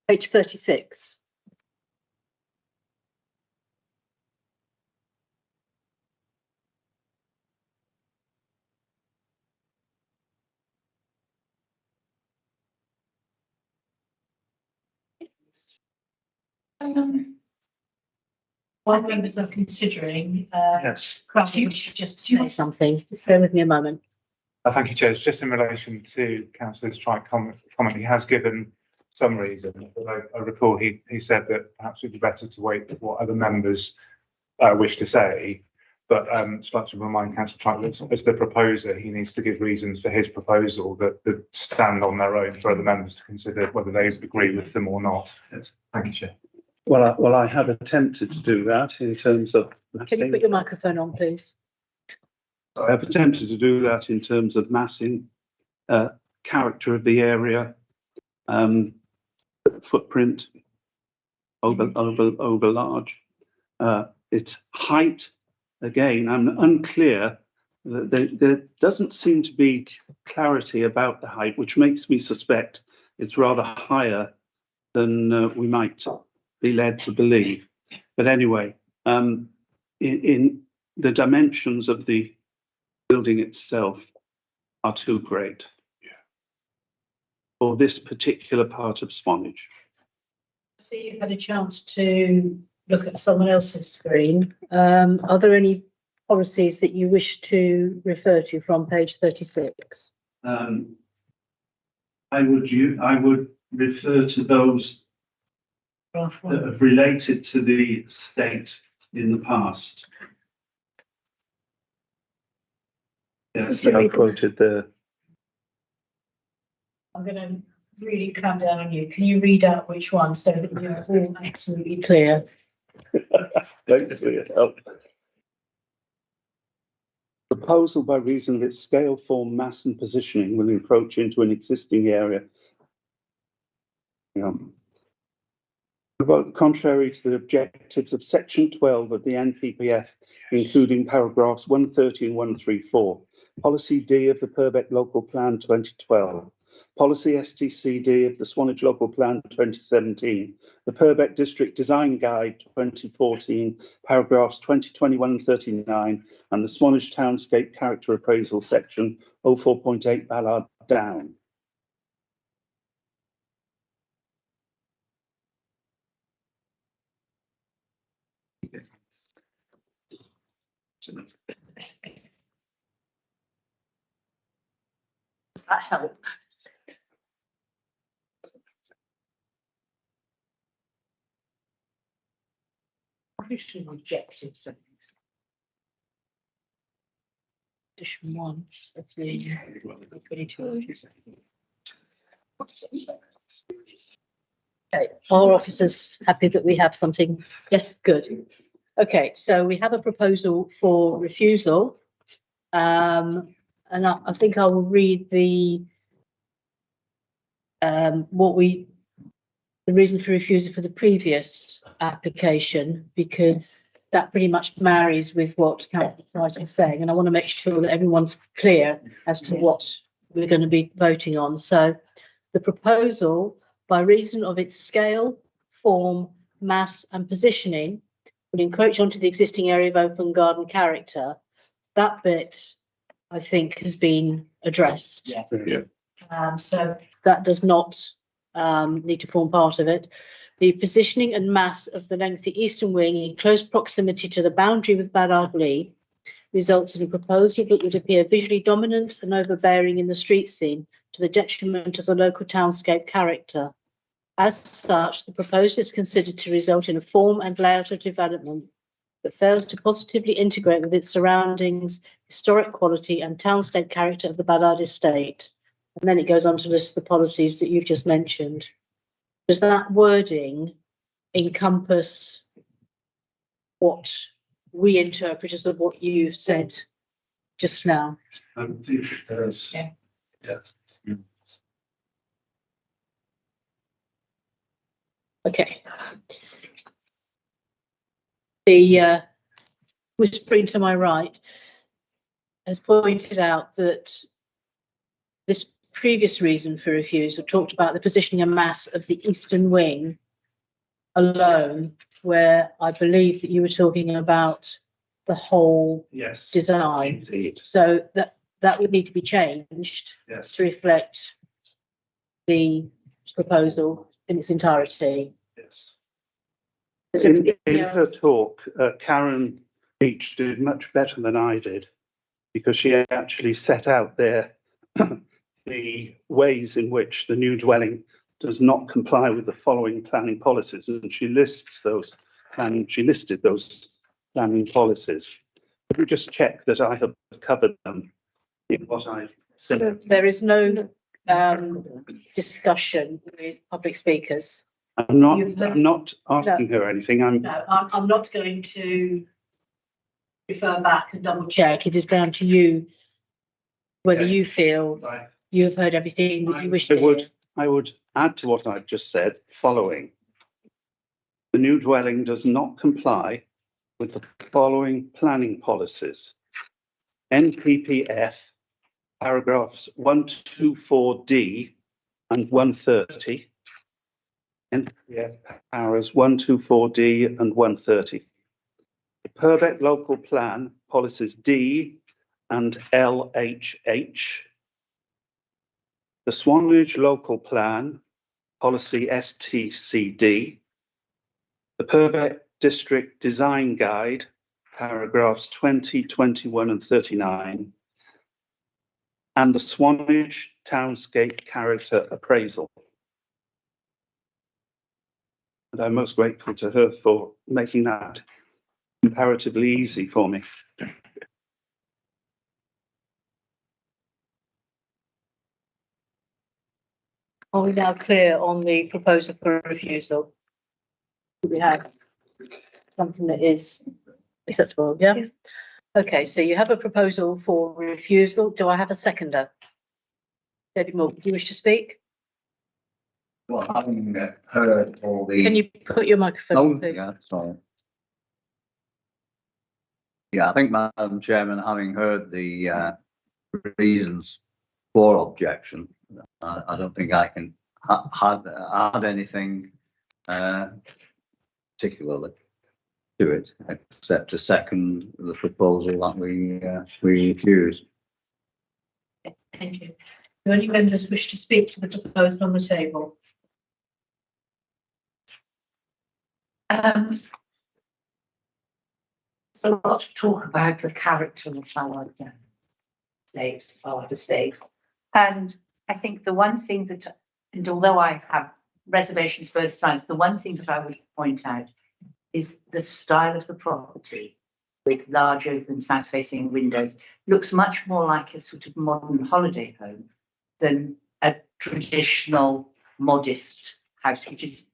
Page 36. While members are considering, Yes. Craig, just to say something. Just bear with me a moment. Thank you, Chair. It's just in relation to Councillor Strike's comment. He has given some reason. I recall he said that perhaps it'd be better to wait for what other members wish to say. But just like to remind Councillor Strike, as the proposer, he needs to give reasons for his proposal that stand on their own for other members to consider whether they agree with them or not. Yes. Thank you, Chair. Well, I have attempted to do that in terms of Can you put your microphone on, please? I have attempted to do that in terms of massing, character of the area, footprint, over large. Its height, again, I'm unclear. There doesn't seem to be clarity about the height, which makes me suspect it's rather higher than we might be led to believe. But anyway, in the dimensions of the building itself are too great for this particular part of Swanage. See, you've had a chance to look at someone else's screen. Are there any policies that you wish to refer to from page 36? I would refer to those that have related to the state in the past. Yes, I quoted the. I'm going to really clamp down on you. Can you read out which one so that you're all absolutely clear? Thanks for your help. Proposal by reason of its scale, form, mass and positioning will encroach into an existing area. Contrary to the objectives of section 12 of the NPPF, including paragraphs 130 and 134, policy D of the Purbeck Local Plan 2012, policy STCD of the Swanage Local Plan 2017, the Purbeck District Design Guide 2014, paragraphs 20, 21 and 39, and the Swanage Townscape Character Appraisal section 04.8 Ballard Down. Does that help? Official objectives. Edition 1 of the 22. Okay, are officers happy that we have something? Yes, good. Okay, so we have a proposal for refusal. And I think I will read the reason for refusal for the previous application, because that pretty much marries with what Councillor Wright is saying, and I want to make sure that everyone's clear as to what we're going to be voting on. So the proposal, by reason of its scale, form, mass and positioning, would encroach onto the existing area of open garden character. That bit, I think, has been addressed. Yeah. So that does not need to form part of it. The positioning and mass of the lengthy eastern wing in close proximity to the boundary with Ballard Lee results in a proposal that would appear visually dominant and overbearing in the street scene to the detriment of the local townscape character. As such, the proposal is considered to result in a form and layout of development that fails to positively integrate with its surroundings, historic quality and townscape character of the Ballard estate. And then it goes on to list the policies that you've just mentioned. Does that wording encompass what we interpret as of what you've said just now? I think it does. Yeah. Yeah. Okay. The whispering to my right has pointed out that this previous reason for refusal talked about the positioning and mass of the eastern wing alone, where I believe that you were talking about the whole design. Indeed. So that would need to be changed to reflect the proposal in its entirety. Yes. In her talk, Karen Beach did much better than I did, because she actually set out there the ways in which the new dwelling does not comply with the following planning policies, and she lists those planning. She listed those planning policies. Could you just check that I have covered them in what I've said? There is no discussion with public speakers. I'm not asking her anything. No, I'm not going to refer back and double check. It is down to you whether Okay. you feel Right. you have heard everything that you wish to hear. I would add to what I've just said, following. The new dwelling does not comply with the following planning policies. NPPF, paragraphs 124D and 130. NPPF powers 124D and 130. The Purbeck Local Plan, policies D and LHH. The Swanage Local Plan, policy STCD. The Purbeck District Design Guide, paragraphs 20, 21 and 39. And the Swanage Townscape Character Appraisal. And I'm most grateful to her for making that comparatively easy for me. Are we now clear on the proposal for refusal? Do we have something that is acceptable? Yeah? Okay, so you have a proposal for refusal. Do I have a seconder? David Moore, do you wish to speak? Well, having heard all the. Can you put your microphone on, please? Yeah, sorry. Yeah, I think, Madam Chairman, having heard the reasons for objection, I don't think I can add anything particularly to it, except to second the proposal that we refuse. Thank you. Do any members wish to speak to the proposal on the table? There's a lot of talk about the character of Ballard Estate. And I think the one thing that, and although I have reservations both sides, the one thing that I would point out is the style of the property with large open south-facing windows looks much more like a sort of modern holiday home than a traditional modest house, which is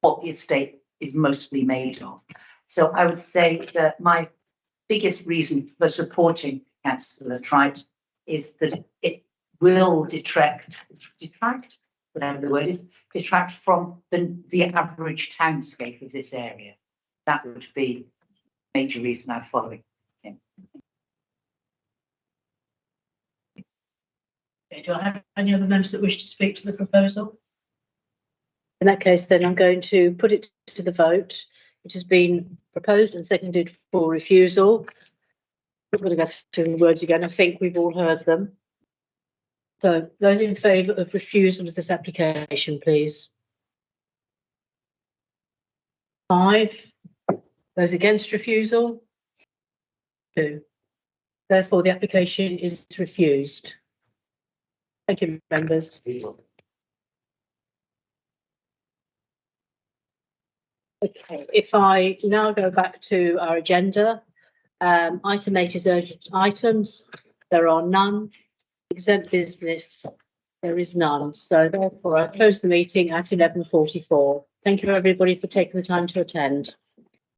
what the estate is mostly made of. So I would say that my biggest reason for supporting Councillor Trite is that it will detract, whatever the word is, detract from the average townscape of this area. That would be a major reason I'm following him. Okay, do I have any other members that wish to speak to the proposal? In that case, then I'm going to put it to the vote. It has been proposed and seconded for refusal. I'm going to go through the words again. I think we've all heard them. So those in favour of refusal of this application, please. 5. Those against refusal? 2. Therefore, the application is refused. Thank you, members. Okay, if I now go back to our agenda, item 8 is urgent items. There are none. Exempt business, there is none. So therefore, I close the meeting at 11:44. Thank you, everybody, for taking the time to attend.